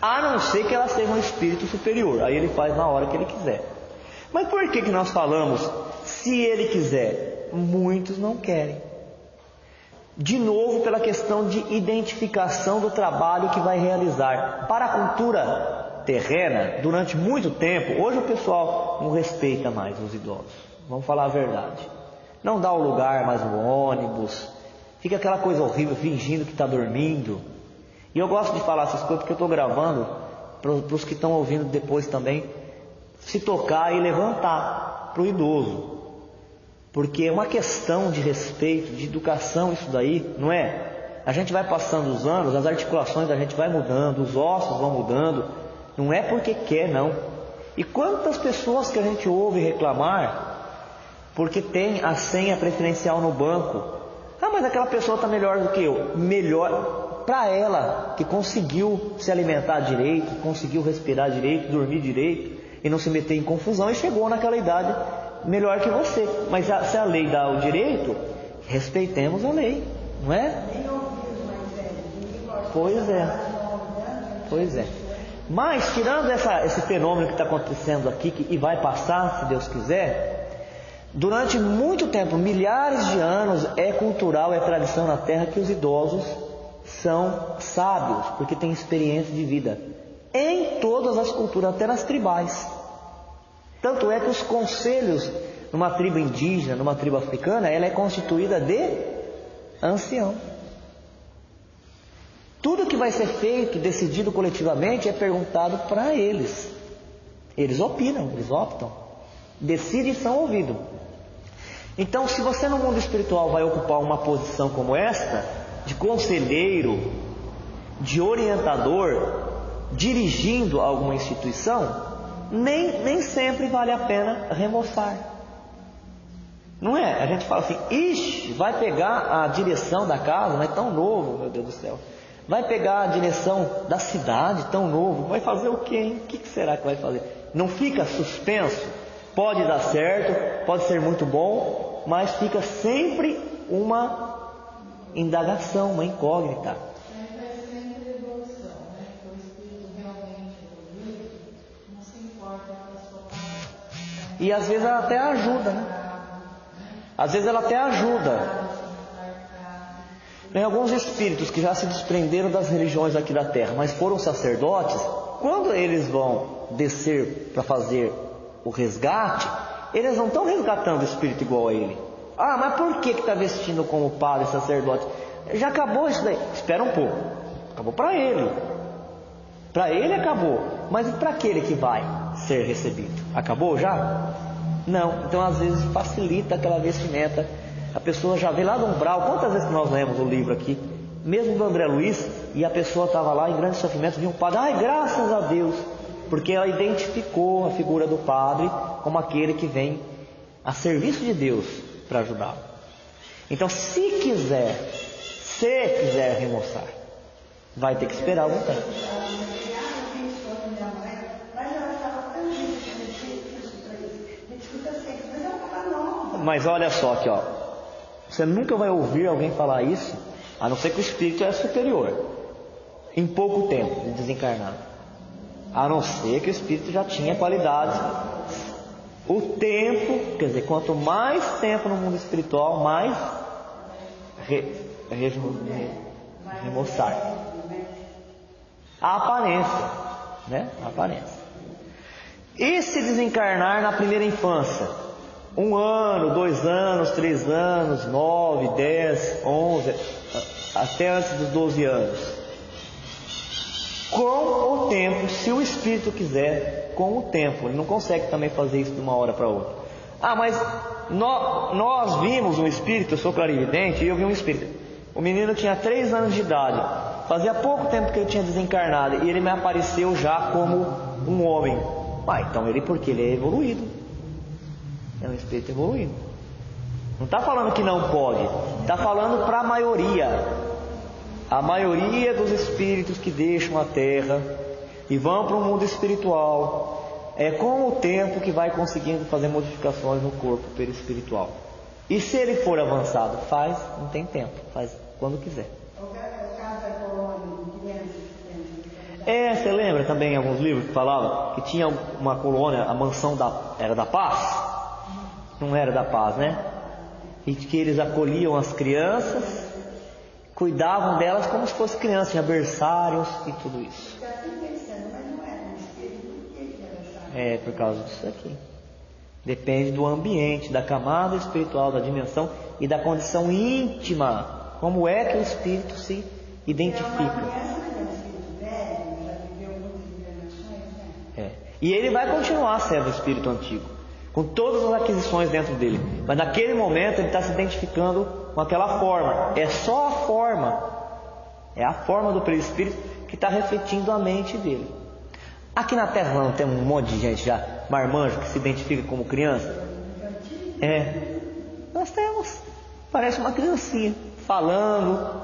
A não ser que ela seja um espírito superior, aí ele faz na hora que ele quiser. Mas por que nós falamos se ele quiser? Muitos não querem. De novo, pela questão de identificação do trabalho que vai realizar. Para a cultura terrena, durante muito tempo, hoje o pessoal não respeita mais os idosos. Vamos falar a verdade. Não dá o lugar mais no ônibus. Fica aquela coisa horrível, fingindo que está dormindo. E eu gosto de falar essas coisas porque eu estou gravando para os que estão ouvindo depois também, se tocar e levantar para o idoso. Porque é uma questão de respeito, de educação isso daí, não é? A gente vai passando os anos, as articulações da gente vai mudando, os ossos vão mudando, não é porque quer não. E quantas pessoas que a gente ouve reclamar porque tem a senha preferencial no banco? Ah, mas aquela pessoa está melhor do que eu. Melhor para ela, que conseguiu se alimentar direito, conseguiu respirar direito, dormir direito e não se meter em confusão e chegou naquela idade melhor que você. Mas se a lei dá o direito, respeitemos a lei, não é? Pois é. Pois é. Mas tirando esse fenômeno que está acontecendo aqui, e vai passar, se Deus quiser, durante muito tempo, milhares de anos, é cultural, é tradição na Terra que os idosos são sábios, porque têm experiência de vida. Em todas as culturas, até nas tribais. Tanto é que os conselhos, numa tribo indígena, numa tribo africana, ela é constituída de ancião. Tudo que vai ser feito, decidido coletivamente, é perguntado para eles. Eles opinam, eles optam. Decidem e são ouvidos. Então, se você no mundo espiritual vai ocupar uma posição como esta, de conselheiro, de orientador, dirigindo alguma instituição, nem sempre vale a pena remoçar. Não é? A gente fala assim, ixi, vai pegar a direção da casa, mas tão novo, meu Deus do céu. Vai pegar a direção da cidade, tão novo, vai fazer o quê, hein? O que será que vai fazer? Não fica suspenso? Pode dar certo, pode ser muito bom, mas fica sempre uma indagação, uma incógnita. E às vezes ela até ajuda, né? Às vezes ela até ajuda. Tem alguns espíritos que já se desprenderam das religiões aqui da Terra, mas foram sacerdotes. Quando eles vão descer para fazer o resgate, eles não estão resgatando o espírito igual a ele. Ah, mas por que está vestindo como padre, sacerdote? Já acabou isso daí. Espera um pouco. Acabou para ele. Para ele acabou. Mas e para aquele que vai ser recebido? Acabou já? Não. Então às vezes facilita aquela vestimenta. A pessoa já vê lá do umbral. Quantas vezes que nós lemos o livro aqui, mesmo do André Luiz, e a pessoa estava lá em grande sofrimento, viu um padre, ai, graças a Deus, porque ela identificou a figura do padre como aquele que vem a serviço de Deus para ajudá-lo. Então, se quiser remoçar, vai ter que esperar algum tempo. Mas olha só aqui, ó. Você nunca vai ouvir alguém falar isso, a não ser que o espírito é superior, em pouco tempo de desencarnado. A não ser que o espírito já tinha qualidades. O tempo, quer dizer, quanto mais tempo no mundo espiritual, mais remoçar. A aparência, né? A aparência. E se desencarnar na primeira infância? 1 ano, 2 anos, 3 anos, 9, 10, 11, até antes dos 12 anos. Com o tempo, se o espírito quiser, com o tempo. Ele não consegue também fazer isso de uma hora para outra. Ah, mas nós vimos um espírito, eu sou clarividente, e eu vi um espírito. O menino tinha 3 anos de idade. Fazia pouco tempo que ele tinha desencarnado, e ele me apareceu já como um homem. Então porque ele é evoluído. É um espírito evoluído. Não está falando que não pode. Está falando para a maioria. A maioria dos espíritos que deixam a Terra e vão para o mundo espiritual, é com o tempo que vai conseguindo fazer modificações no corpo perispiritual. E se ele for avançado, faz, não tem tempo, faz quando quiser. Você lembra também em alguns livros que falavam que tinha uma colônia, a mansão era da paz? Não era da paz, né? E que eles acolhiam as crianças, cuidavam delas como se fossem crianças, tinha berçários e tudo isso. É por causa disso aqui. Depende do ambiente, da camada espiritual, da dimensão e da condição íntima. Como é que o espírito se identifica? E ele vai continuar sendo o espírito antigo, com todas as aquisições dentro dele. Mas naquele momento ele está se identificando com aquela forma. É só a forma. É a forma do perispírito que está refletindo a mente dele. Aqui na Terra não tem um monte de gente já, marmanjo, que se identifica como criança? Nós temos. Parece uma criancinha, falando.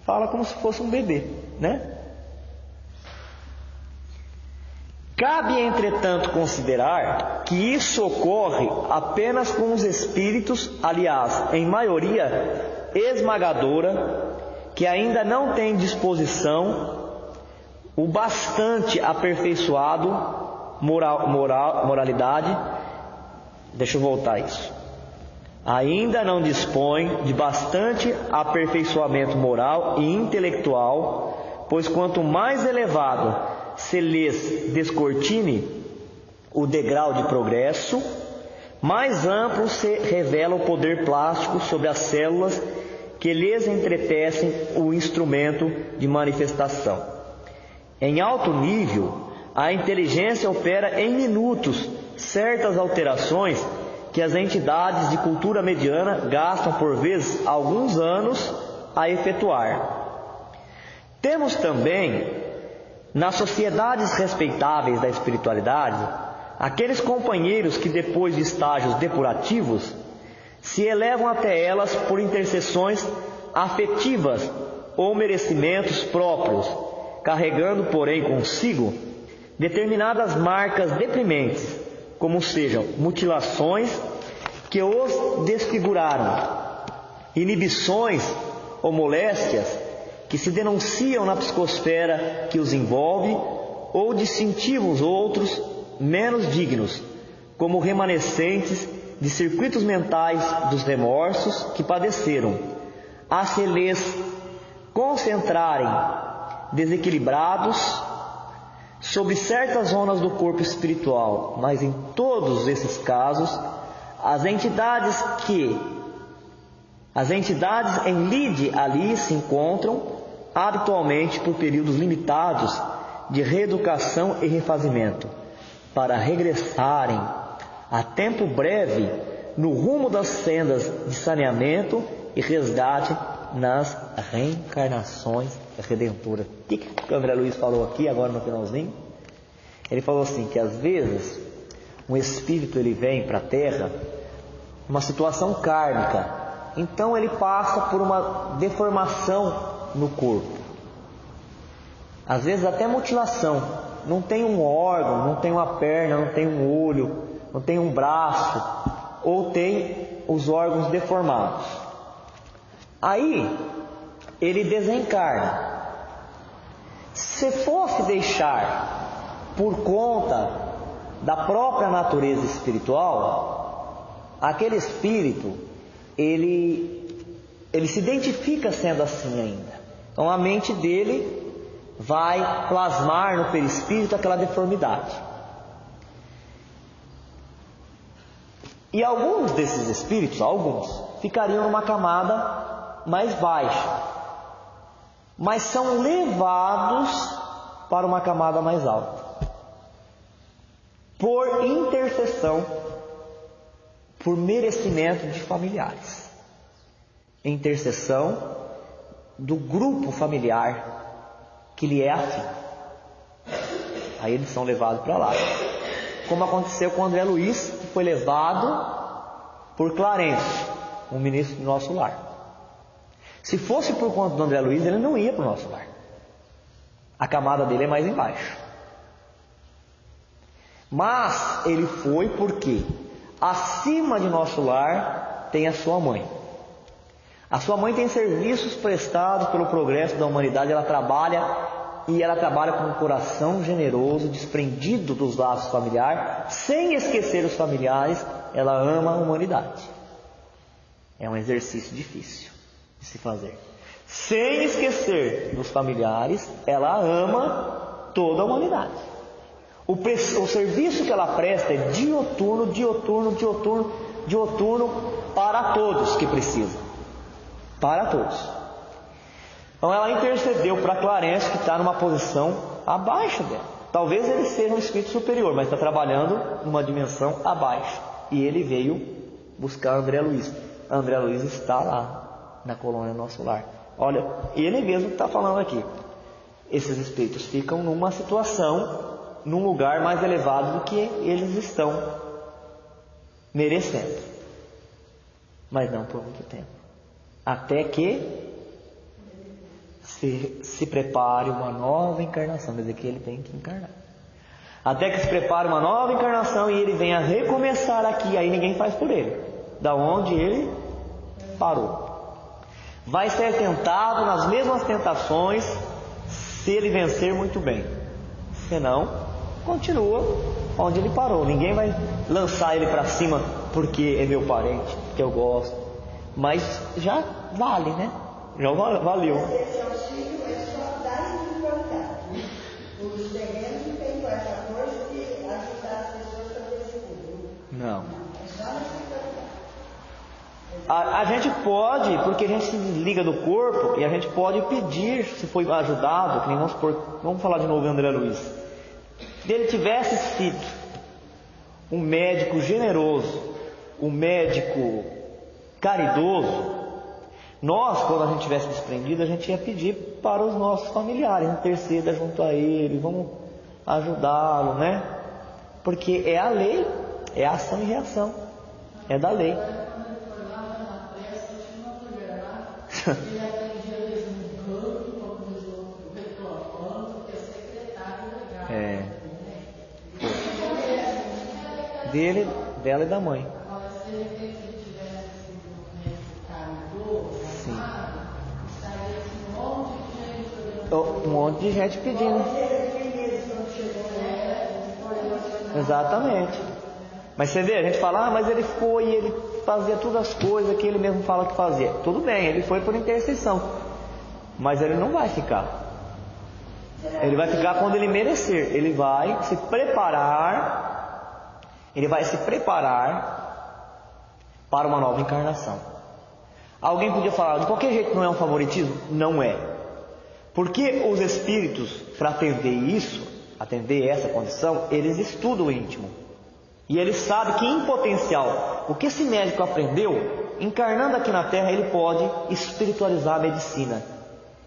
Fala como se fosse um bebê, né? Cabe, entretanto, considerar que isso ocorre apenas com os espíritos, aliás, em maioria esmagadora, que ainda não têm disposição o bastante aperfeiçoado moralidade. Deixa eu voltar a isso. Ainda não dispõe de bastante aperfeiçoamento moral e intelectual, pois quanto mais elevado se lhes descortine o degrau de progresso, mais amplo se revela o poder plástico sobre as células que lhes entretecem o instrumento de manifestação. Em alto nível, a inteligência opera em minutos certas alterações que as entidades de cultura mediana gastam por vezes alguns anos a efetuar. Temos também, nas sociedades respeitáveis da espiritualidade, aqueles companheiros que depois de estágios depurativos se elevam até elas por intercessões afetivas ou merecimentos próprios, carregando, porém, consigo determinadas marcas deprimentes, como sejam mutilações que os desfiguraram, inibições ou moléstias que se denunciam na psicosfera que os envolve, ou distintivos os outros menos dignos, como remanescentes de circuitos mentais dos remorsos que padeceram, a se lhes concentrarem desequilibrados sobre certas zonas do corpo espiritual. Mas em todos esses casos, as entidades em lide ali se encontram, habitualmente por períodos limitados de reeducação e refazimento, para regressarem a tempo breve no rumo das sendas de saneamento e resgate nas reencarnações redentoras. O que o André Luiz falou aqui agora no finalzinho? Ele falou assim, que às vezes um espírito ele vem para a Terra numa situação kármica, então ele passa por uma deformação no corpo, às vezes até mutilação, não tem um órgão, não tem uma perna, não tem um olho, não tem um braço, ou tem os órgãos deformados. Aí ele desencarna. Se fosse deixar por conta da própria natureza espiritual, aquele espírito ele se identifica sendo assim ainda. Então a mente dele vai plasmar no perispírito aquela deformidade. E alguns desses espíritos, ficariam numa camada mais baixa, mas são levados para uma camada mais alta, por intercessão, por merecimento de familiares, intercessão do grupo familiar que lhe é afim. Aí eles são levados para lá, como aconteceu com André Luiz, que foi levado por Clarence, um ministro do nosso lar. Se fosse por conta do André Luiz, ele não ia para o nosso lar. A camada dele é mais embaixo. Mas ele foi porque acima de nosso lar tem a sua mãe. A sua mãe tem serviços prestados pelo progresso da humanidade. Ela trabalha com um coração generoso, desprendido dos laços familiares, sem esquecer os familiares. Ela ama a humanidade. É um exercício difícil de se fazer. Sem esquecer dos familiares, ela ama toda a humanidade. O serviço que ela presta é dioturno para todos que precisam. Para todos. Então ela intercedeu para Clarence, que está numa posição abaixo dela. Talvez ele seja um espírito superior, mas está trabalhando numa dimensão abaixo. E ele veio buscar André Luiz. André Luiz está lá na colônia Nosso Lar. Olha, ele mesmo está falando aqui. Esses espíritos ficam numa situação, num lugar mais elevado do que eles estão merecendo. Mas não por muito tempo. Até que se prepare uma nova encarnação. Quer dizer que ele tem que encarnar. Até que se prepare uma nova encarnação e ele venha recomeçar aqui. Aí ninguém faz por ele. Da onde ele parou. Vai ser tentado nas mesmas tentações, se ele vencer muito bem. Senão, continua onde ele parou. Ninguém vai lançar ele para cima porque é meu parente, porque eu gosto. Mas já vale, né? Já valeu. Esse auxílio é só dar individualidade. Os terrenos não têm essa coisa de ajudar as pessoas a fazer esse curso. Não. É só na espiritualidade. A gente pode, porque a gente se desliga do corpo e a gente pode pedir, se foi ajudado, que nem vamos falar de novo André Luiz. Se ele tivesse sido um médico generoso, um médico caridoso, nós, quando a gente tivesse desprendido, a gente ia pedir para os nossos familiares, interceda junto a ele, vamos ajudá-lo, né? Porque é a lei, é a ação e reação, é da lei. Ele atendia eles num canto, como os outros reclamando, que é secretário legal. É. Dela e da mãe. Agora, se de repente ele tivesse sido um médico caridoso, estaria assim, um monte de gente Um pedindo. monte de gente pedindo. Exatamente. Mas você vê, a gente fala, mas ele foi e ele fazia todas as coisas que ele mesmo fala que fazia. Tudo bem, ele foi por intercessão. Mas ele não vai ficar. Ele vai ficar quando ele merecer. Ele vai se preparar. Ele vai se preparar para uma nova encarnação. Alguém podia falar, de qualquer jeito não é um favoritismo? Não é. Porque os espíritos, para atender essa condição, eles estudam o íntimo. E eles sabem que em potencial, o que esse médico aprendeu, encarnando aqui na Terra, ele pode espiritualizar a medicina.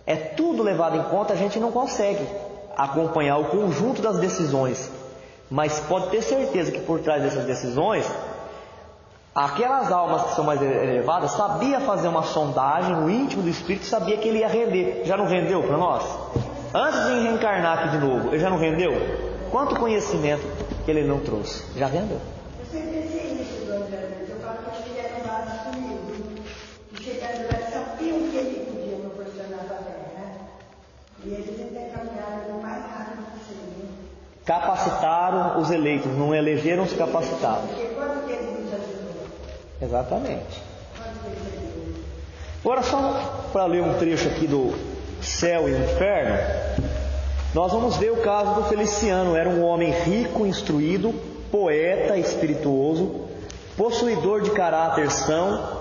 É tudo levado em conta, a gente não consegue acompanhar o conjunto das decisões. Mas pode ter certeza que por trás dessas decisões, aquelas almas que são mais elevadas sabia fazer uma sondagem no íntimo do espírito, sabia que ele ia render. Já não rendeu para nós? Antes de reencarnar aqui de novo, ele já não rendeu? Quanto conhecimento que ele não trouxe? Já rendeu. Eu sempre pensei nisso, Dona André. Eu falo que eles fizeram vários comigo. E chegando lá, sabiam o que ele podia proporcionar para a Terra. E eles encaminharam o mais rápido possível. Capacitaram os eleitos, não elegeram os capacitados. Porque quanto que ele nos ajudou? Exatamente. Quanto que ele ajudou? Agora, só para ler um trecho aqui do Céu e Inferno, nós vamos ver o caso do Feliciano. Era um homem rico, instruído, poeta, espirituoso, possuidor de caráter são,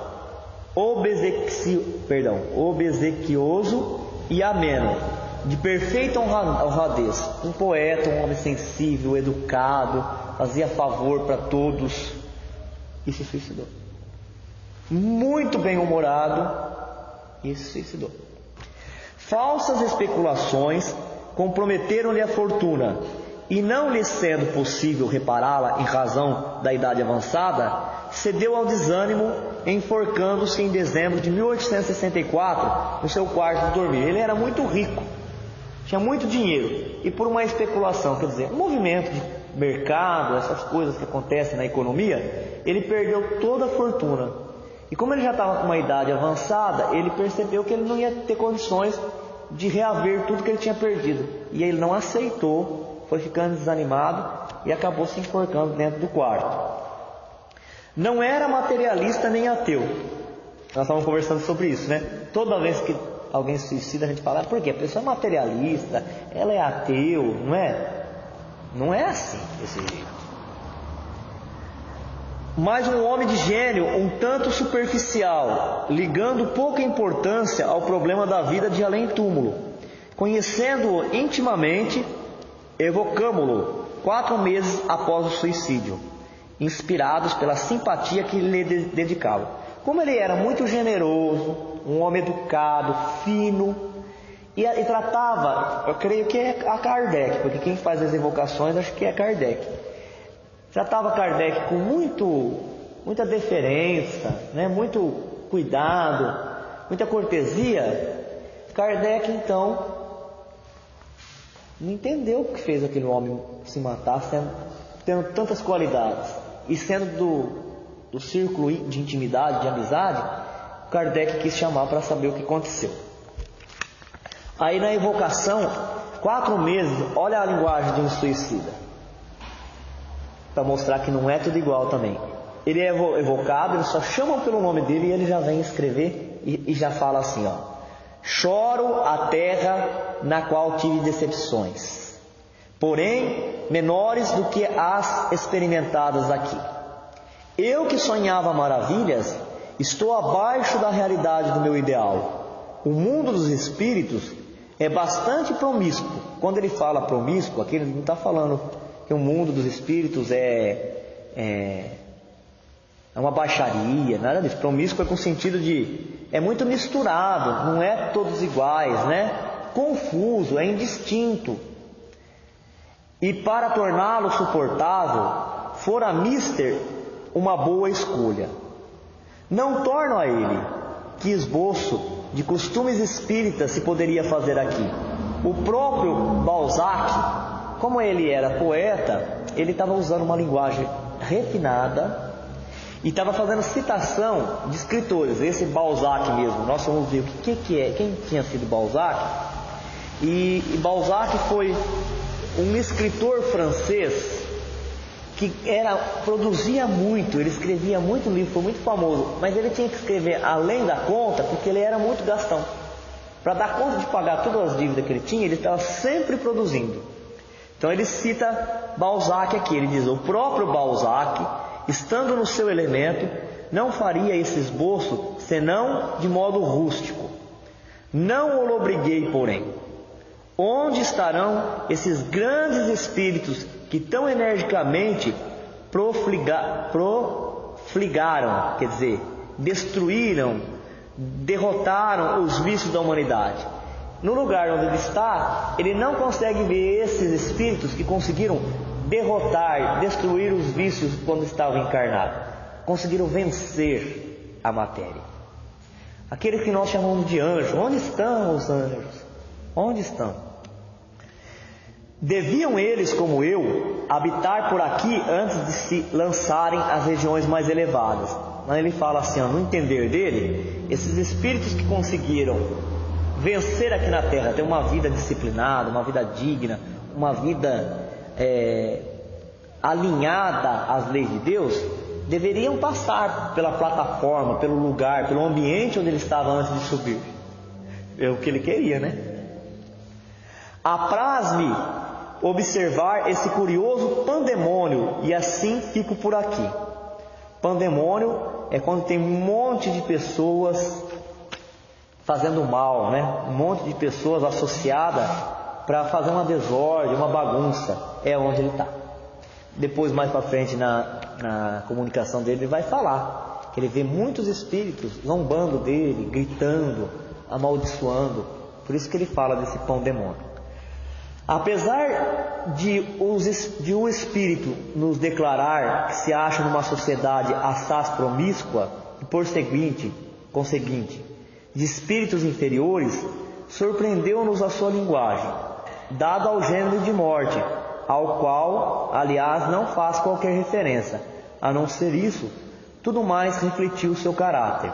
obsequioso e ameno, de perfeita honradez. Um poeta, um homem sensível, educado, fazia favor para todos e se suicidou. Muito bem-humorado e se suicidou. Falsas especulações comprometeram-lhe a fortuna, e não lhe sendo possível repará-la em razão da idade avançada, cedeu ao desânimo, enforcando-se em dezembro de 1864 no seu quarto de dormir. Ele era muito rico, tinha muito dinheiro, e por uma especulação, quer dizer, um movimento de mercado, essas coisas que acontecem na economia, ele perdeu toda a fortuna. E como ele já estava com uma idade avançada, ele percebeu que ele não ia ter condições de reaver tudo que ele tinha perdido. E ele não aceitou, foi ficando desanimado e acabou se enforcando dentro do quarto. Não era materialista nem ateu. Nós estávamos conversando sobre isso, né? Toda vez que alguém se suicida, a gente fala, por quê? A pessoa é materialista, ela é ateu, não é? Não é assim, desse jeito. Mas um homem de gênio um tanto superficial, ligando pouca importância ao problema da vida de além-túmulo. Conhecendo-o intimamente, evocamo-lo 4 meses após o suicídio, inspirados pela simpatia que lhe dedicava. Como ele era muito generoso, um homem educado, fino, e tratava, eu creio que é a Kardec, porque quem faz as evocações acho que é Kardec. Tratava Kardec com muita deferência, né? Muito cuidado, muita cortesia. Kardec, então, não entendeu o que fez aquele homem se matar, tendo tantas qualidades. E sendo do círculo de intimidade, de amizade, Kardec quis chamar para saber o que aconteceu. Aí na evocação, 4 meses, olha a linguagem de um suicida, para mostrar que não é tudo igual também. Ele é evocado, eles só chamam pelo nome dele e ele já vem escrever e já fala assim, ó: choro a terra na qual tive decepções, porém menores do que as experimentadas aqui. Eu que sonhava maravilhas, estou abaixo da realidade do meu ideal. O mundo dos espíritos é bastante promíscuo. Quando ele fala promíscuo, aqui ele não está falando que o mundo dos espíritos é uma baixaria, nada disso. Promíscuo é com o sentido de é muito misturado, não é todos iguais, né? Confuso, é indistinto. E para torná-lo suportável, fora mister uma boa escolha. Não torno a ele que esboço de costumes espíritas se poderia fazer aqui. O próprio Balzac, como ele era poeta, ele estava usando uma linguagem refinada e estava fazendo citação de escritores. Esse Balzac mesmo, nós vamos ver o que é, quem tinha sido Balzac. E Balzac foi um escritor francês que produzia muito, ele escrevia muito livro, foi muito famoso, mas ele tinha que escrever além da conta, porque ele era muito gastão. Para dar conta de pagar todas as dívidas que ele tinha, ele estava sempre produzindo. Então ele cita Balzac aqui, ele diz: o próprio Balzac, estando no seu elemento, não faria esse esboço senão de modo rústico. Não o obriguei, porém, Onde estarão esses grandes espíritos que tão energicamente profligaram, quer dizer, destruíram, derrotaram os vícios da humanidade? No lugar onde ele está, ele não consegue ver esses espíritos que conseguiram derrotar, destruir os vícios quando estavam encarnados, conseguiram vencer a matéria. Aqueles que nós chamamos de anjos, onde estão os anjos? Onde estão? Deviam eles, como eu, habitar por aqui antes de se lançarem às regiões mais elevadas. Mas ele fala assim, no entender dele, esses espíritos que conseguiram vencer aqui na Terra, ter uma vida disciplinada, uma vida digna, uma vida alinhada às leis de Deus, deveriam passar pela plataforma, pelo lugar, pelo ambiente onde ele estava antes de subir. É o que ele queria, né? Apraz-me observar esse curioso pandemônio, e assim fico por aqui. Pandemônio é quando tem um monte de pessoas fazendo mal, né? Um monte de pessoas associadas para fazer uma desordem, uma bagunça. É onde ele está. Depois, mais para frente, na comunicação dele, ele vai falar que ele vê muitos espíritos zombando dele, gritando, amaldiçoando. Por isso que ele fala desse pandemônio. Apesar de o Espírito nos declarar que se acha numa sociedade assaz promíscua e por conseguinte, de espíritos inferiores, surpreendeu-nos a sua linguagem, dada ao gênero de morte, ao qual, aliás, não faz qualquer referência. A não ser isso, tudo mais refletiu o seu caráter.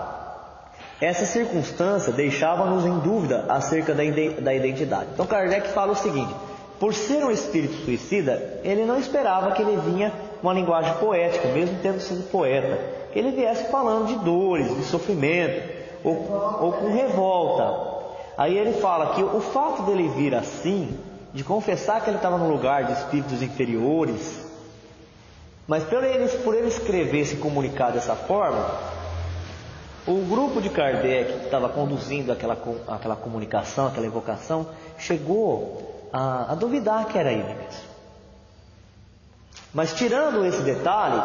Essa circunstância deixava-nos em dúvida acerca da identidade. Então Kardec fala o seguinte: por ser um espírito suicida, ele não esperava que ele vinha com uma linguagem poética, mesmo tendo sido poeta, que ele viesse falando de dores, de sofrimento, ou com revolta. Aí ele fala que o fato dele vir assim, de confessar que ele estava no lugar de espíritos inferiores, mas por ele escrever e se comunicar dessa forma, o grupo de Kardec que estava conduzindo aquela comunicação, aquela evocação, chegou a duvidar que era ele mesmo. Mas tirando esse detalhe,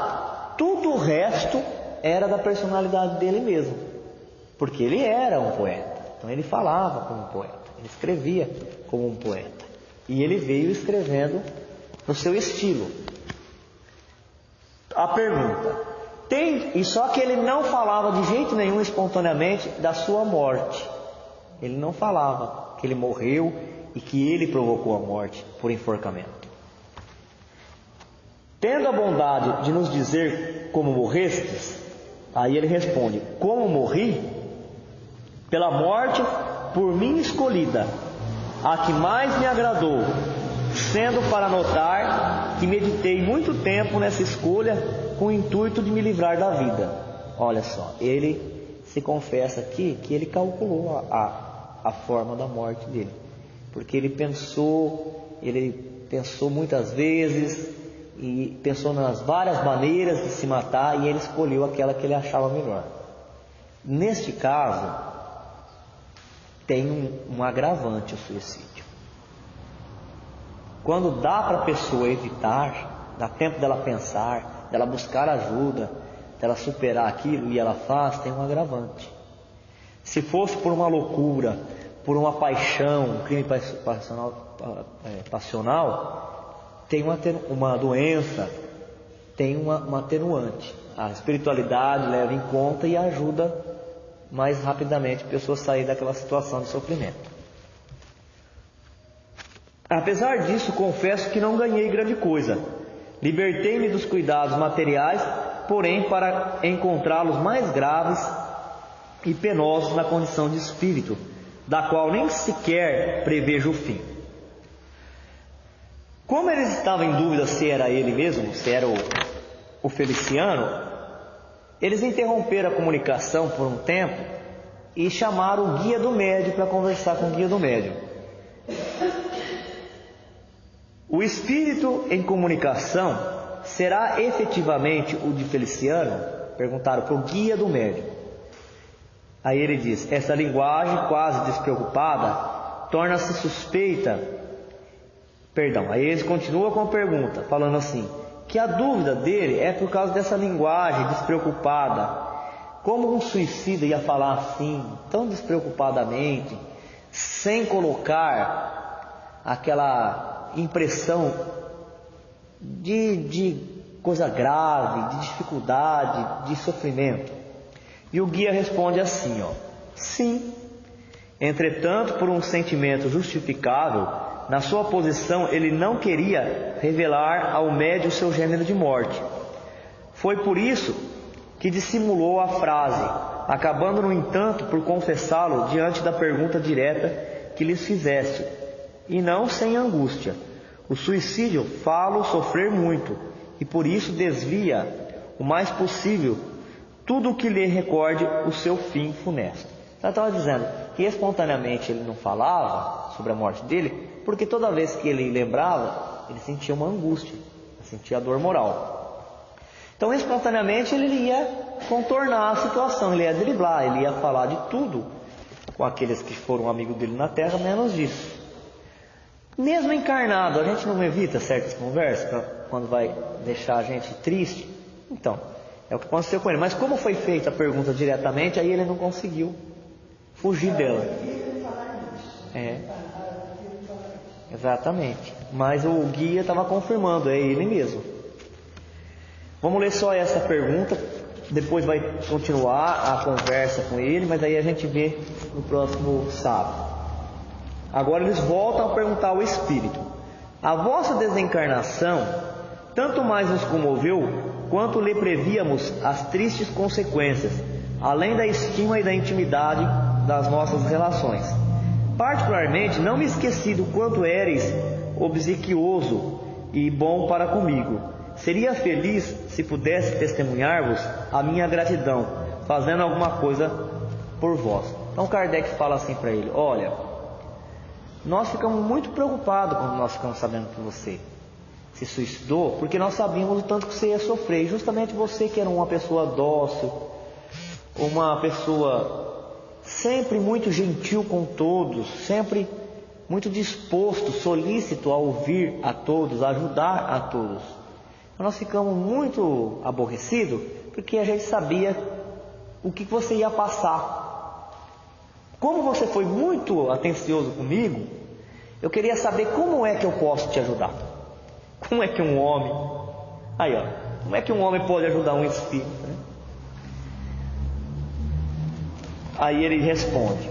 tudo o resto era da personalidade dele mesmo, porque ele era um poeta. Então ele falava como um poeta, ele escrevia como um poeta, e ele veio escrevendo no seu estilo. A pergunta: e só que ele não falava de jeito nenhum espontaneamente da sua morte. Ele não falava que ele morreu e que ele provocou a morte por enforcamento. Tendo a bondade de nos dizer como morrestes, aí ele responde: como morri? Pela morte por mim escolhida, a que mais me agradou, sendo para notar que meditei muito tempo nessa escolha com o intuito de me livrar da vida. Olha só, ele se confessa aqui que ele calculou a forma da morte dele, porque ele pensou muitas vezes e pensou nas várias maneiras de se matar, e ele escolheu aquela que ele achava melhor. Neste caso, tem um agravante o suicídio. Quando dá para a pessoa evitar, dá tempo dela pensar, dela buscar ajuda, dela superar aquilo, e ela faz, tem um agravante. Se fosse por uma loucura, por uma paixão, um crime passional, tem uma doença, tem uma atenuante. A espiritualidade leva em conta e ajuda mais rapidamente a pessoa a sair daquela situação de sofrimento. Apesar disso, confesso que não ganhei grande coisa. Libertei-me dos cuidados materiais, porém para encontrá-los mais graves e penosos na condição de espírito, da qual nem sequer prevejo o fim. Como eles estavam em dúvida se era ele mesmo, se era o Feliciano, eles interromperam a comunicação por um tempo e chamaram o guia do médium para conversar com o guia do médium. O espírito em comunicação será efetivamente o de Feliciano? Perguntaram para o guia do médium. Aí ele diz: essa linguagem quase despreocupada torna-se suspeita. Aí eles continuam com a pergunta, falando assim, que a dúvida dele é por causa dessa linguagem despreocupada. Como um suicida ia falar assim, tão despreocupadamente, sem colocar aquela impressão de coisa grave, de dificuldade, de sofrimento? E o guia responde assim, sim. Entretanto, por um sentimento justificável, na sua posição ele não queria revelar ao médium o seu gênero de morte. Foi por isso que dissimulou a frase, acabando, no entanto, por confessá-lo diante da pergunta direta que lhes fizeste, e não sem angústia. O suicídio fala sofrer muito, e por isso desvia o mais possível tudo o que lhe recorde o seu fim funesto. Ela estava dizendo que espontaneamente ele não falava sobre a morte dele, porque toda vez que ele lembrava, ele sentia uma angústia, sentia a dor moral. Então, espontaneamente, ele ia contornar a situação, ele ia driblar, ele ia falar de tudo com aqueles que foram amigos dele na Terra, menos disso. Mesmo encarnado, a gente não evita certas conversas quando vai deixar a gente triste? Então, é o que aconteceu com ele. Mas como foi feita a pergunta diretamente, aí ele não conseguiu fugir dela. Exatamente. Mas o guia estava confirmando, é ele mesmo. Vamos ler só essa pergunta, depois vai continuar a conversa com ele, mas aí a gente vê no próximo sábado. Agora eles voltam a perguntar ao Espírito: a vossa desencarnação tanto mais nos comoveu, quanto lhe prevíamos as tristes consequências, além da estima e da intimidade das nossas relações. Particularmente, não me esqueci do quanto éreis obsequioso e bom para comigo. Seria feliz se pudesse testemunhar-vos a minha gratidão, fazendo alguma coisa por vós. Então Kardec fala assim para ele: olha, nós ficamos muito preocupados quando nós ficamos sabendo que você se suicidou, porque nós sabíamos o tanto que você ia sofrer. E justamente você, que era uma pessoa dócil, uma pessoa sempre muito gentil com todos, sempre muito disposto, solícito a ouvir a todos, a ajudar a todos. Nós ficamos muito aborrecidos, porque a gente sabia o que você ia passar. Como você foi muito atencioso comigo, eu queria saber como é que eu posso te ajudar. Como é que um homem... como é que um homem pode ajudar um espírito, né? Aí ele responde: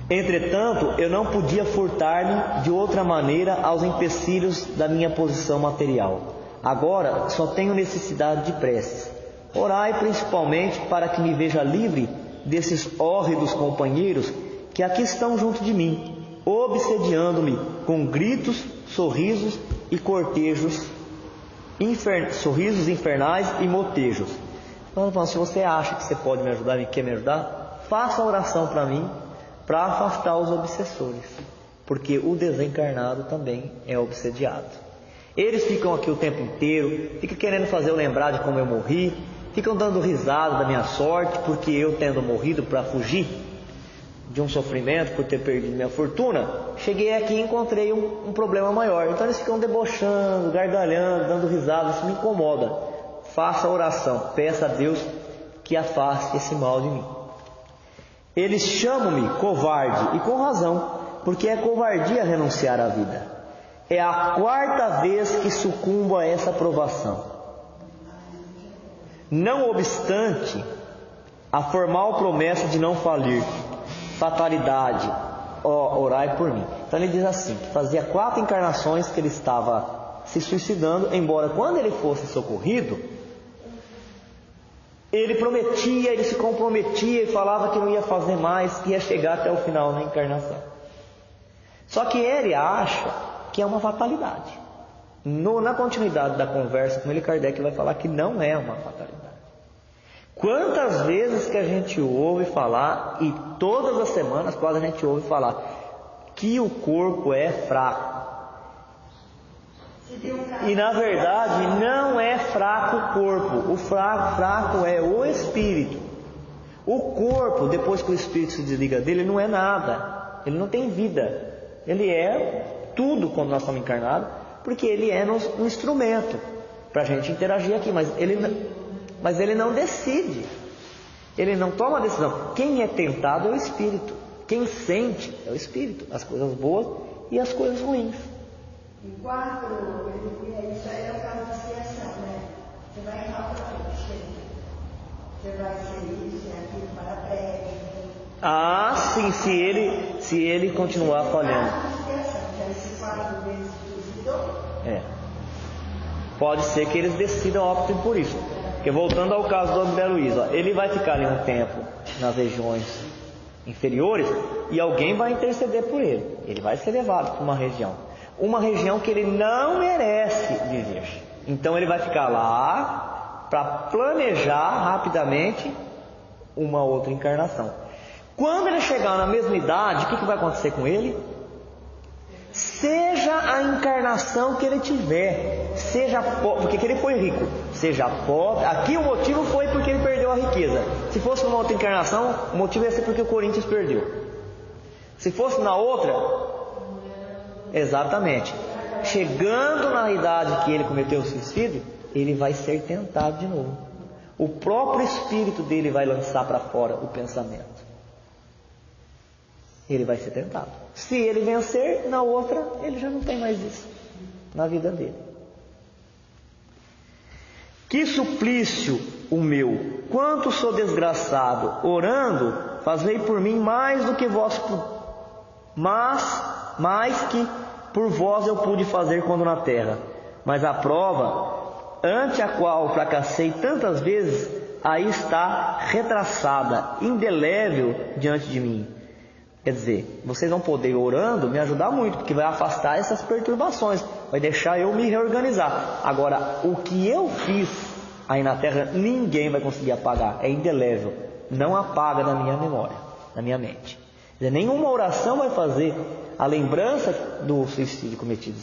entretanto, eu não podia furtar-me de outra maneira aos empecilhos da minha posição material. Agora só tenho necessidade de preces. Orai principalmente para que me veja livre desses hórridos companheiros que aqui estão junto de mim, obsediando-me com gritos, sorrisos e cortejos, sorrisos infernais e motejos. Então, se você acha que você pode me ajudar e quer me ajudar, faça a oração para mim, para afastar os obsessores, porque o desencarnado também é obsediado. Eles ficam aqui o tempo inteiro, ficam querendo fazer eu lembrar de como eu morri, ficam dando risada da minha sorte, porque eu tendo morrido para fugir de um sofrimento, por ter perdido minha fortuna, cheguei aqui e encontrei um problema maior. Então eles ficam debochando, gargalhando, dando risada. Isso me incomoda. Faça a oração, peça a Deus que afaste esse mal de mim. Eles chamam-me covarde, e com razão, porque é covardia renunciar à vida. É a 4ª vez que sucumbo a essa provação. Não obstante a formal promessa de não falir, fatalidade, orai por mim. Então ele diz assim, que fazia 4 encarnações que ele estava se suicidando, embora quando ele fosse socorrido, ele prometia, ele se comprometia e falava que não ia fazer mais, que ia chegar até o final da encarnação. Só que ele acha que é uma fatalidade. Na continuidade da conversa com ele, Kardec vai falar que não é uma fatalidade. Quantas vezes que a gente ouve falar, e todas as semanas quase a gente ouve falar, que o corpo é fraco. E na verdade não é fraco o corpo, o fraco é o espírito. O corpo, depois que o espírito se desliga dele, não é nada. ele não tem vida. Ele é tudo quando nós estamos encarnados, porque ele é um instrumento para a gente interagir aqui, mas ele não decide, ele não toma a decisão. Quem é tentado é o espírito, quem sente é o espírito, as coisas boas e as coisas ruins. E quatro, isso aí é o caso de expiação, né? Você vai entrar para frente, você vai ser isso e aquilo para breve. Ah, sim, se ele continuar falhando. Pode ser que eles decidam, optem por isso. Porque voltando ao caso do André Luiz, ele vai ficar ali um tempo nas regiões inferiores e alguém vai interceder por ele. Ele vai ser levado para uma região que ele não merece viver. Então ele vai ficar lá para planejar rapidamente uma outra encarnação. Quando ele chegar na mesma idade, o que vai acontecer com ele? Seja a encarnação que ele tiver, seja pobre, porque ele foi rico, seja pobre. Aqui o motivo foi porque ele perdeu a riqueza. Se fosse numa outra encarnação, o motivo ia ser porque o Corinthians perdeu. Se fosse na outra, exatamente, chegando na idade que ele cometeu o suicídio, ele vai ser tentado de novo. O próprio espírito dele vai lançar para fora o pensamento. Ele vai ser tentado. Se ele vencer, na outra, ele já não tem mais isso na vida dele. Que suplício o meu! Quanto sou desgraçado! Orando, fazei por mim mais do que vós, mais que por vós eu pude fazer quando na terra. Mas a prova, ante a qual fracassei tantas vezes, aí está retraçada, indelével diante de mim. Quer dizer, vocês vão poder, orando, me ajudar muito, porque vai afastar essas perturbações, vai deixar eu me reorganizar. Agora, o que eu fiz aí na terra, ninguém vai conseguir apagar, é indelével, não apaga da minha memória, da minha mente. Quer dizer, nenhuma oração vai fazer a lembrança do suicídio cometido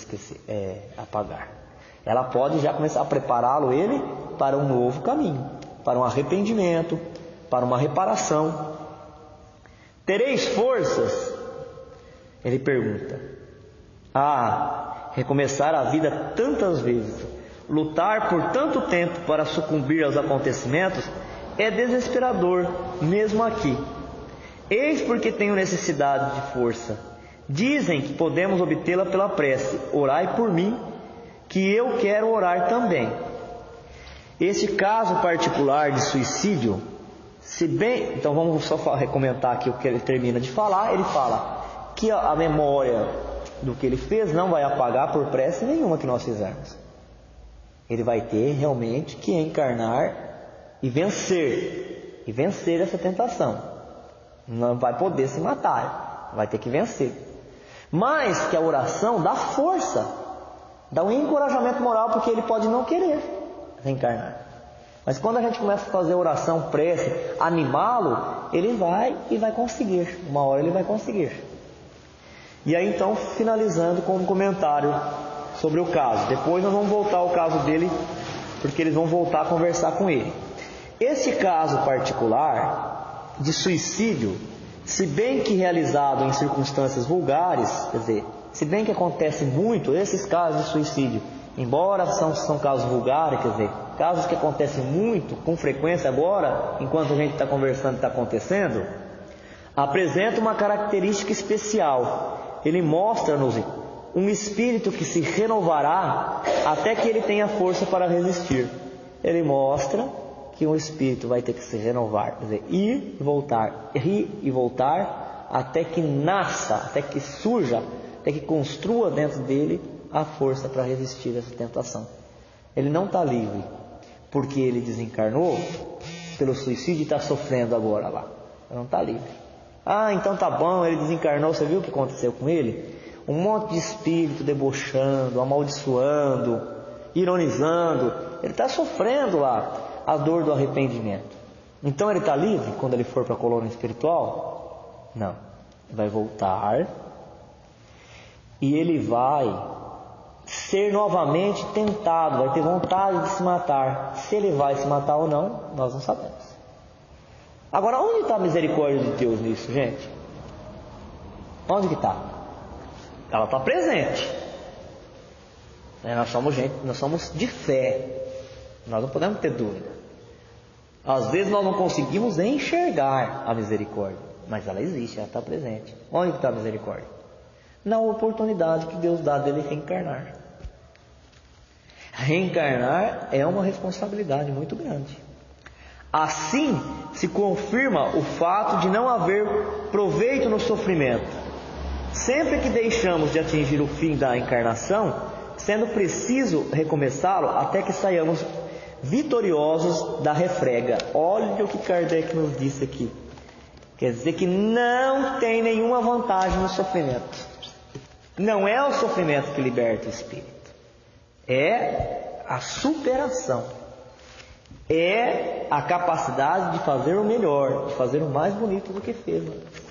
apagar. Ela pode já começar a prepará-lo, ele, para um novo caminho, para um arrependimento, para uma reparação. Tereis forças? Ele pergunta. Recomeçar a vida tantas vezes, lutar por tanto tempo para sucumbir aos acontecimentos, é desesperador, mesmo aqui. Eis porque tenho necessidade de força. Dizem que podemos obtê-la pela prece. Orai por mim, que eu quero orar também. Esse caso particular de suicídio, então vamos só comentar aqui o que ele termina de falar. Ele fala que a memória do que ele fez não vai apagar por prece nenhuma que nós fizermos. Ele vai ter realmente que encarnar e vencer essa tentação. Não vai poder se matar, vai ter que vencer. Mas que a oração dá força, dá um encorajamento moral, porque ele pode não querer reencarnar. Mas quando a gente começa a fazer oração, prece, animá-lo, ele vai e vai conseguir. Uma hora ele vai conseguir. E aí então, finalizando com um comentário sobre o caso. Depois nós vamos voltar ao caso dele, porque eles vão voltar a conversar com ele. Esse caso particular de suicídio, se bem que realizado em circunstâncias vulgares, quer dizer, se bem que acontece muito, esses casos de suicídio, embora são casos vulgares, quer dizer, casos que acontecem muito, com frequência agora, enquanto a gente está conversando e está acontecendo, apresenta uma característica especial. Ele mostra-nos um espírito que se renovará até que ele tenha força para resistir. Ele mostra que um espírito vai ter que se renovar, quer dizer, ir e voltar, até que nasça, até que surja, até que construa dentro dele a força para resistir a essa tentação. Ele não está livre, porque ele desencarnou pelo suicídio e está sofrendo agora lá. Ele não está livre. Então tá bom, ele desencarnou, você viu o que aconteceu com ele? Um monte de espírito debochando, amaldiçoando, ironizando. Ele está sofrendo lá a dor do arrependimento. Então ele está livre quando ele for para a colônia espiritual? Não. Ele vai voltar e ele vai ser novamente tentado, vai ter vontade de se matar. Se ele vai se matar ou não, nós não sabemos. Agora, onde está a misericórdia de Deus nisso, gente? Onde que está? Ela está presente. Nós somos gente, nós somos de fé. Nós não podemos ter dúvida. Às vezes nós não conseguimos enxergar a misericórdia, mas ela existe, ela está presente. Onde está a misericórdia? Na oportunidade que Deus dá dele reencarnar. Reencarnar é uma responsabilidade muito grande. Assim se confirma o fato de não haver proveito no sofrimento. Sempre que deixamos de atingir o fim da encarnação, sendo preciso recomeçá-lo até que saiamos vitoriosos da refrega. Olha o que Kardec nos disse aqui. Quer dizer que não tem nenhuma vantagem no sofrimento. Não é o sofrimento que liberta o espírito. É a superação. É a capacidade de fazer o melhor, de fazer o mais bonito do que fez antes.